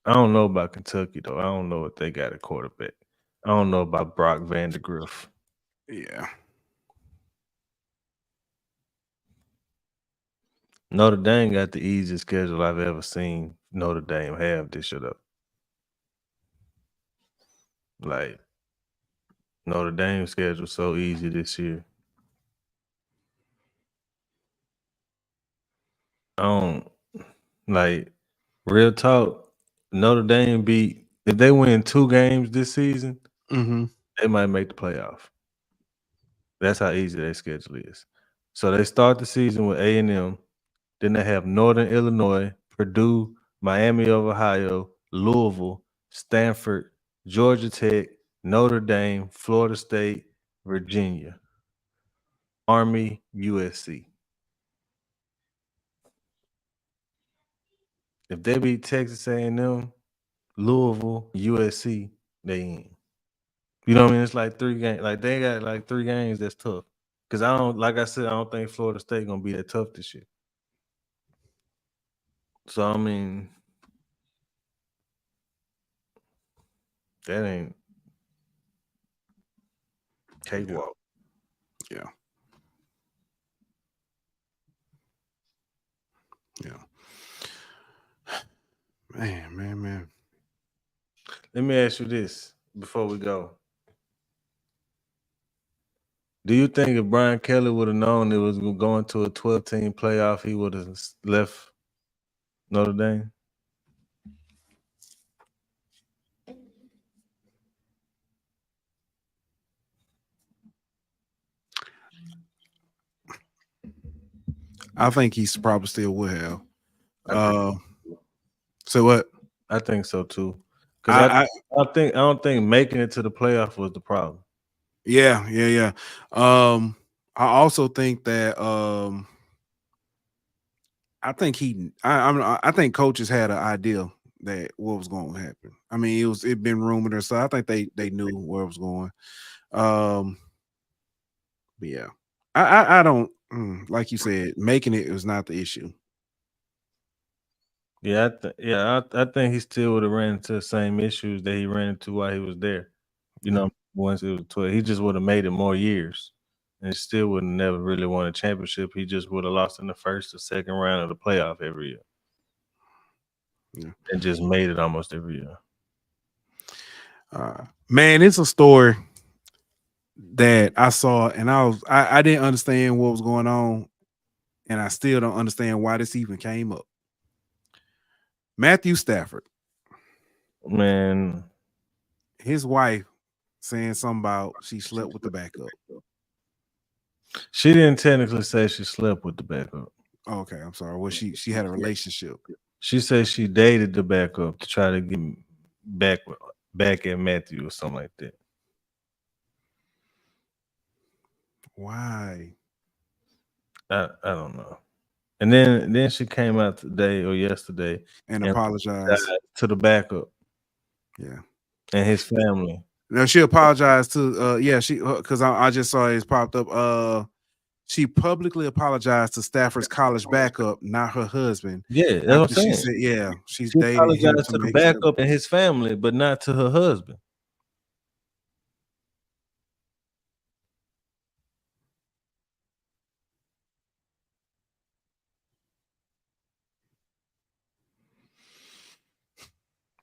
I don't know about Kentucky, though. I don't know if they got a quarterback. I don't know about Brock Vandegrift. Yeah. Notre Dame got the easiest schedule I've ever seen Notre Dame have this year, though. Like, Notre Dame's schedule so easy this year. I don't, like, real talk, Notre Dame if they win 2 games this season, they might make the playoff. That's how easy their schedule is. So they start the season with A&M. Then they have Northern Illinois, Purdue, Miami of Ohio, Louisville, Stanford, Georgia Tech, Notre Dame, Florida State, Virginia, Army, USC. If they beat Texas A&M, Louisville, USC, they in. You know what I mean? It's like 3 games. Like they got like 3 games that's tough. Because like I said, I don't think Florida State gonna be that tough this year. So I mean, that ain't cakewalk. Yeah. Man. Let me ask you this before we go. Do you think if Brian Kelly would have known it was going to a 12-team playoff, he would have left Notre Dame? I think he's probably still would have. I So what? I think so too. Because I don't think making it to the playoff was the problem. Yeah. I also think that I think coaches had an idea that what was going to happen. I mean, it been rumored or so. I think they knew where it was going. But yeah, I don't like you said, making it was not the issue. Yeah, I think he still would have ran into the same issues that he ran into while he was there. You know, once it was 12, he just would have made it more years, and still would have never really won a championship. He just would have lost in the first or second round of the playoff every year. Yeah. And just made it almost every year. Man, it's a story that I saw, and I didn't understand what was going on, and I still don't understand why this even came up. Matthew Stafford, man, his wife saying something about she slept with the backup. She didn't technically say she slept with the backup. Okay, I'm sorry. Well, she had a relationship. She said she dated the backup to try to get back at Matthew or something like that. Why? I don't know. And then she came out today or yesterday and apologized. to the backup. Yeah. And his family. Now she apologized to because I just saw it's popped up. She publicly apologized to Stafford's college backup, not her husband. Yeah, that's After what I'm saying. she said, yeah, she's She dating him apologized to to the make backup and his family, but not to her husband.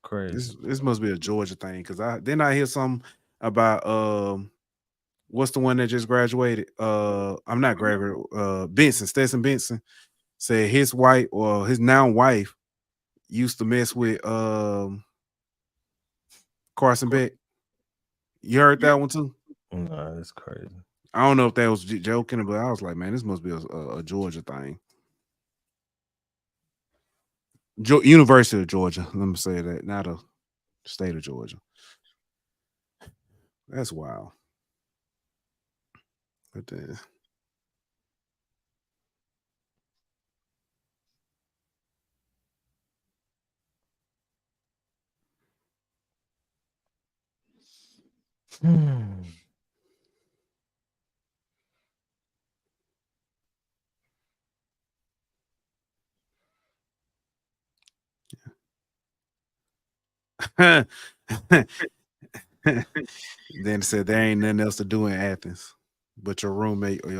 Crazy. This must be a Georgia thing because I hear something about what's the one that just graduated? I'm not graduated. Stetson Benson said his wife or his now wife used to mess with Carson Beck. You heard that one too? Nah, that's crazy. I don't know if that was joking, but I was like, man, this must be a Georgia thing. University of Georgia. Let me say that, not a state of Georgia. That's wild. But then it said there ain't nothing else to do in Athens but your roommate or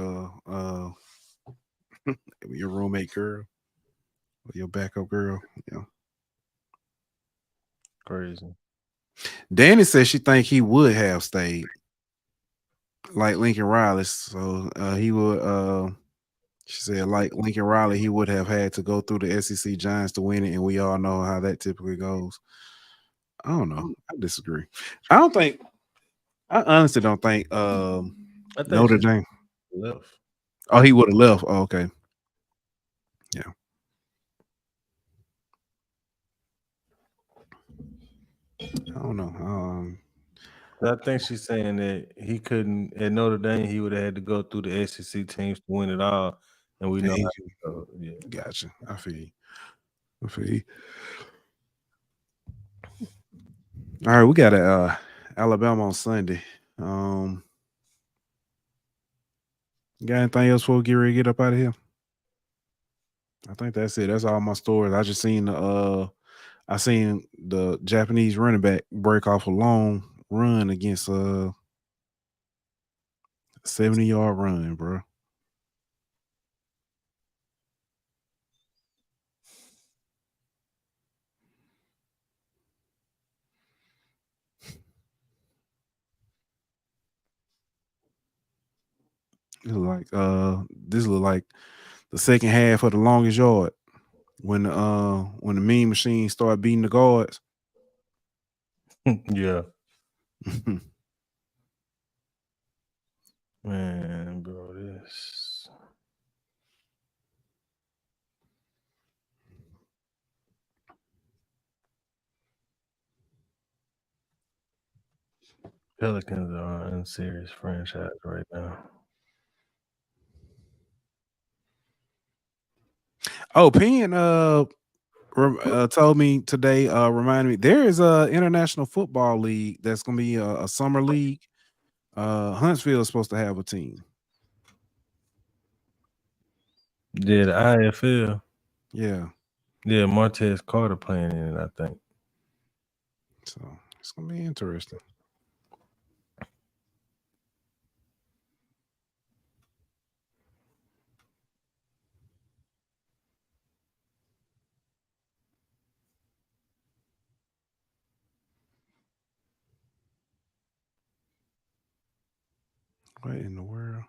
your roommate girl or your backup girl. Yeah. Crazy. Danny said she think he would have stayed like Lincoln Riley. So he would she said like Lincoln Riley, he would have had to go through the SEC Giants to win it, and we all know how that typically goes. I don't know. I disagree. I honestly don't think I think Notre Dame left. Oh, he would have left. Oh, okay. Yeah. I don't know. I think she's saying that he couldn't at Notre Dame. He would have had to go through the SEC teams to win it all, and we know. Yeah. Gotcha. I feel you. All right, we got Alabama on Sunday. You got anything else before we get ready to get up out of here? I think that's it. That's all my stories. I just seen the Japanese running back break off a long run against a 70-yard run, bro. This look like the second half of the longest yard when the mean machine started beating the guards. Yeah. Man, bro, this. Pelicans are an unserious franchise right now. Oh, Penn told me today, reminded me there is a international football league that's gonna be a summer league. Huntsville is supposed to have a team. Yeah, the IFL. Yeah. Yeah, Martez Carter playing in it, I think. So it's gonna be interesting. What in the world?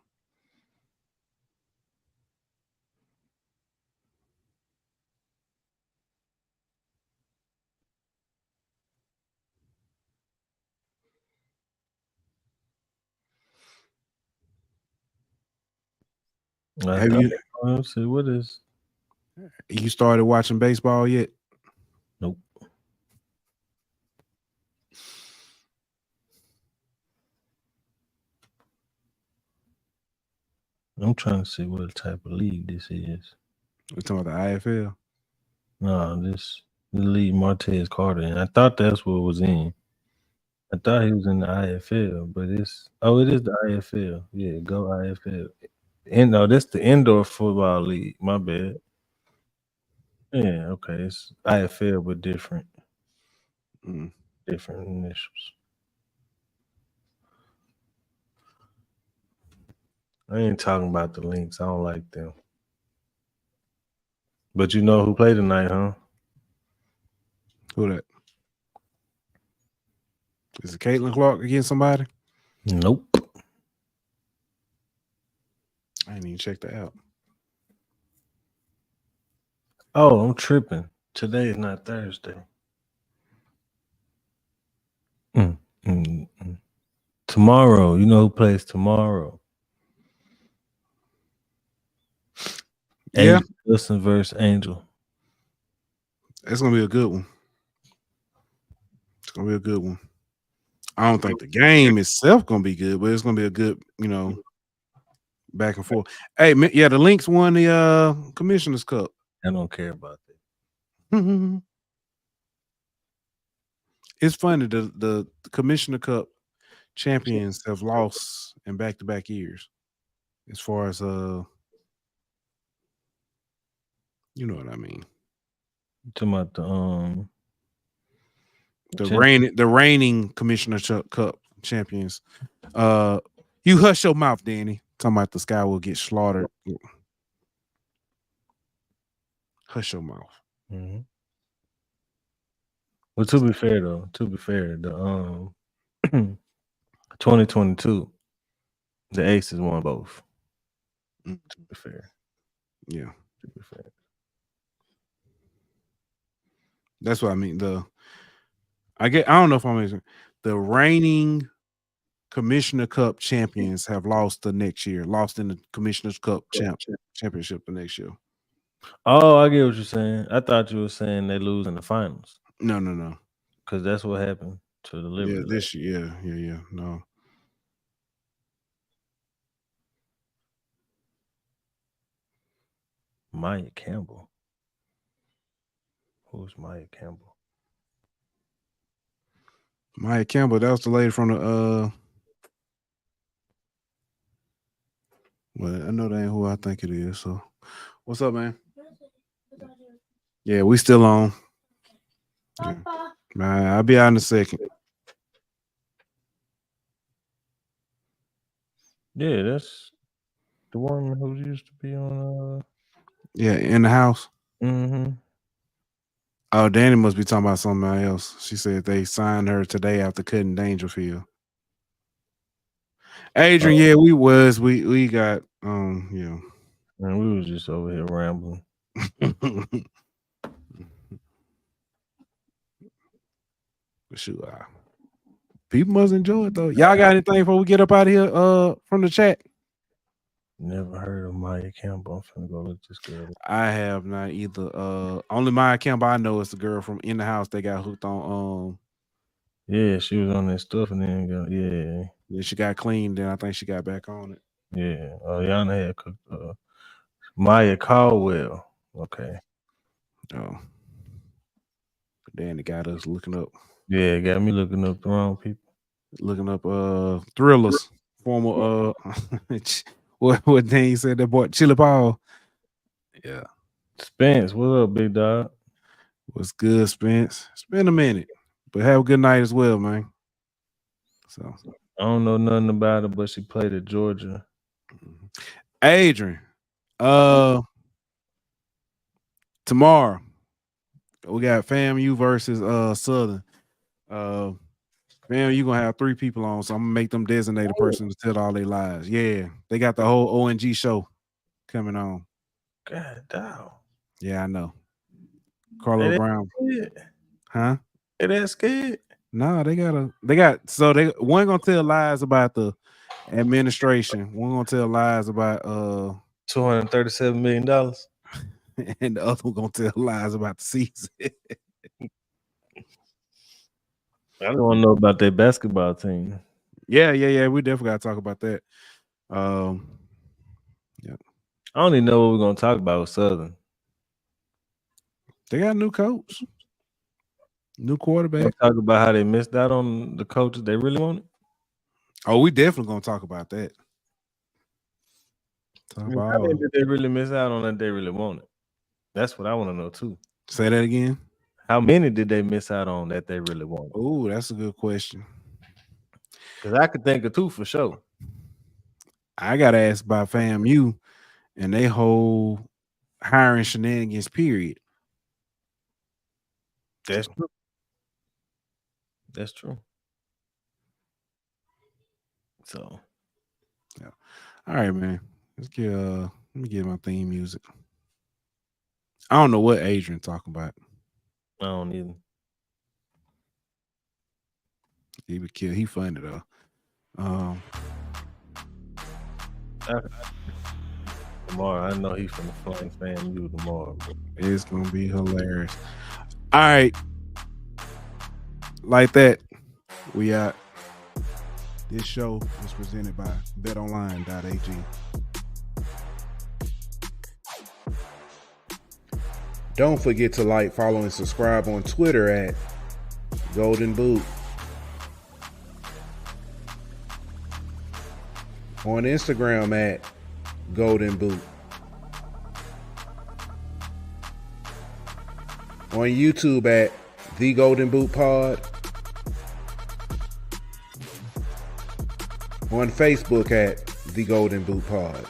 Have you? Let's see, what is? You started watching baseball yet? Nope. I'm trying to see what type of league this is. We talking about the IFL? No, this the league Martez Carter in. I thought that's what it was in. I thought he was in the IFL, but it is the IFL. Yeah, go IFL. And no, that's the indoor football league. My bad. Yeah, okay. It's IFL but different. Different initials. I ain't talking about the Lynx. I don't like them. But you know who played tonight, huh? Who that? Is it Caitlin Clark against somebody? Nope. I didn't even check that out. Oh, I'm tripping. Today is not Thursday. Tomorrow. You know who plays tomorrow? Yeah. Wilson versus Angel. It's gonna be a good one. It's gonna be a good one. I don't think the game itself gonna be good, but it's gonna be a good, back and forth. Hey, yeah, the Lynx won the Commissioner's Cup. I don't care about that. It's funny the Commissioner Cup champions have lost in back-to-back years. As far as you know what I mean. You talking about the reigning Commissioner Cup champions. You hush your mouth, Danny. Talking about the Sky will get slaughtered. Hush your mouth. Mm-hmm. Well, to be fair, the 2022, the Aces won both. To be fair. Yeah. To be fair. That's what I mean. I don't know if I'm answering. The reigning Commissioner Cup champions have lost the next year, lost in the Commissioner's Cup championship the next year. Oh, I get what you're saying. I thought you were saying they lose in the finals. No. Because that's what happened to the Liberty. Yeah, this year. Yeah. No. Maya Campbell. Who's Maya Campbell? Maya Campbell, that was the lady from the well, I know that ain't who I think it is. So what's up, man? Yeah, we still on. Yeah. I'll be out in a second. Yeah, that's the woman who used to be on Yeah, in the house. Mm-hmm. Oh, Danny must be talking about something else. She said they signed her today after cutting Dangerfield. Adrian, yeah, we got yeah. And we was just over here rambling. Shoot, people must enjoy it though. Y'all got anything before we get up out of here from the chat? Never heard of Maya Campbell. I'm finna go look this girl up. I have not either. Only Maya Campbell I know is the girl from In the House that got hooked on. Yeah, she was on that stuff and then Yeah, she got clean. Then I think she got back on it. Yeah. Yana had cooked. Maya Caldwell. Okay. Oh, then it got us looking up. Yeah, it got me looking up the wrong people. Looking up Thrillers, former what Dan said that boy Chili Paul. Yeah. Spence, what up, big dog? What's good, Spence? It's been a minute, but have a good night as well, man. So I don't know nothing about her, but she played at Georgia. Adrian, tomorrow we got FAMU versus Southern. FAMU gonna have 3 people on, so I'm gonna make them designate a person to tell all their lies. Yeah, they got the whole ONG show coming on. God damn. Yeah, I know. Carlo Brown. Huh? It ain't scared. No, they one gonna tell lies about the administration. One gonna tell lies about $237 million. and the other one gonna tell lies about the season. I don't want to know about that basketball team. Yeah. We definitely gotta talk about that. I don't even know what we're gonna talk about with Southern. They got a new coach, new We'll quarterback. talk about how they missed out on the coaches they really wanted. Oh, we definitely gonna talk about that. Talk How about many did they really miss out on that they really wanted? That's what I want to know too. say that again. How many did they miss out on that they really wanted? Oh, that's a good question. Because I could think of two for sure. I got asked by FAMU and they whole hiring shenanigans period. That's true. That's true. So, yeah. All right, man. Let's get let me get my theme music. I don't know what Adrian talking about. I don't either. He would kill. He funny though. Tomorrow, I know he's from the Flame FAMU tomorrow. It's gonna be hilarious. All right, like that. We out. This show was presented by betonline.ag. Don't forget to like, follow, and subscribe on Twitter at Golden Boot. On Instagram at Golden Boot. On YouTube at The Golden Boot Pod. On Facebook at The Golden Boot Pod.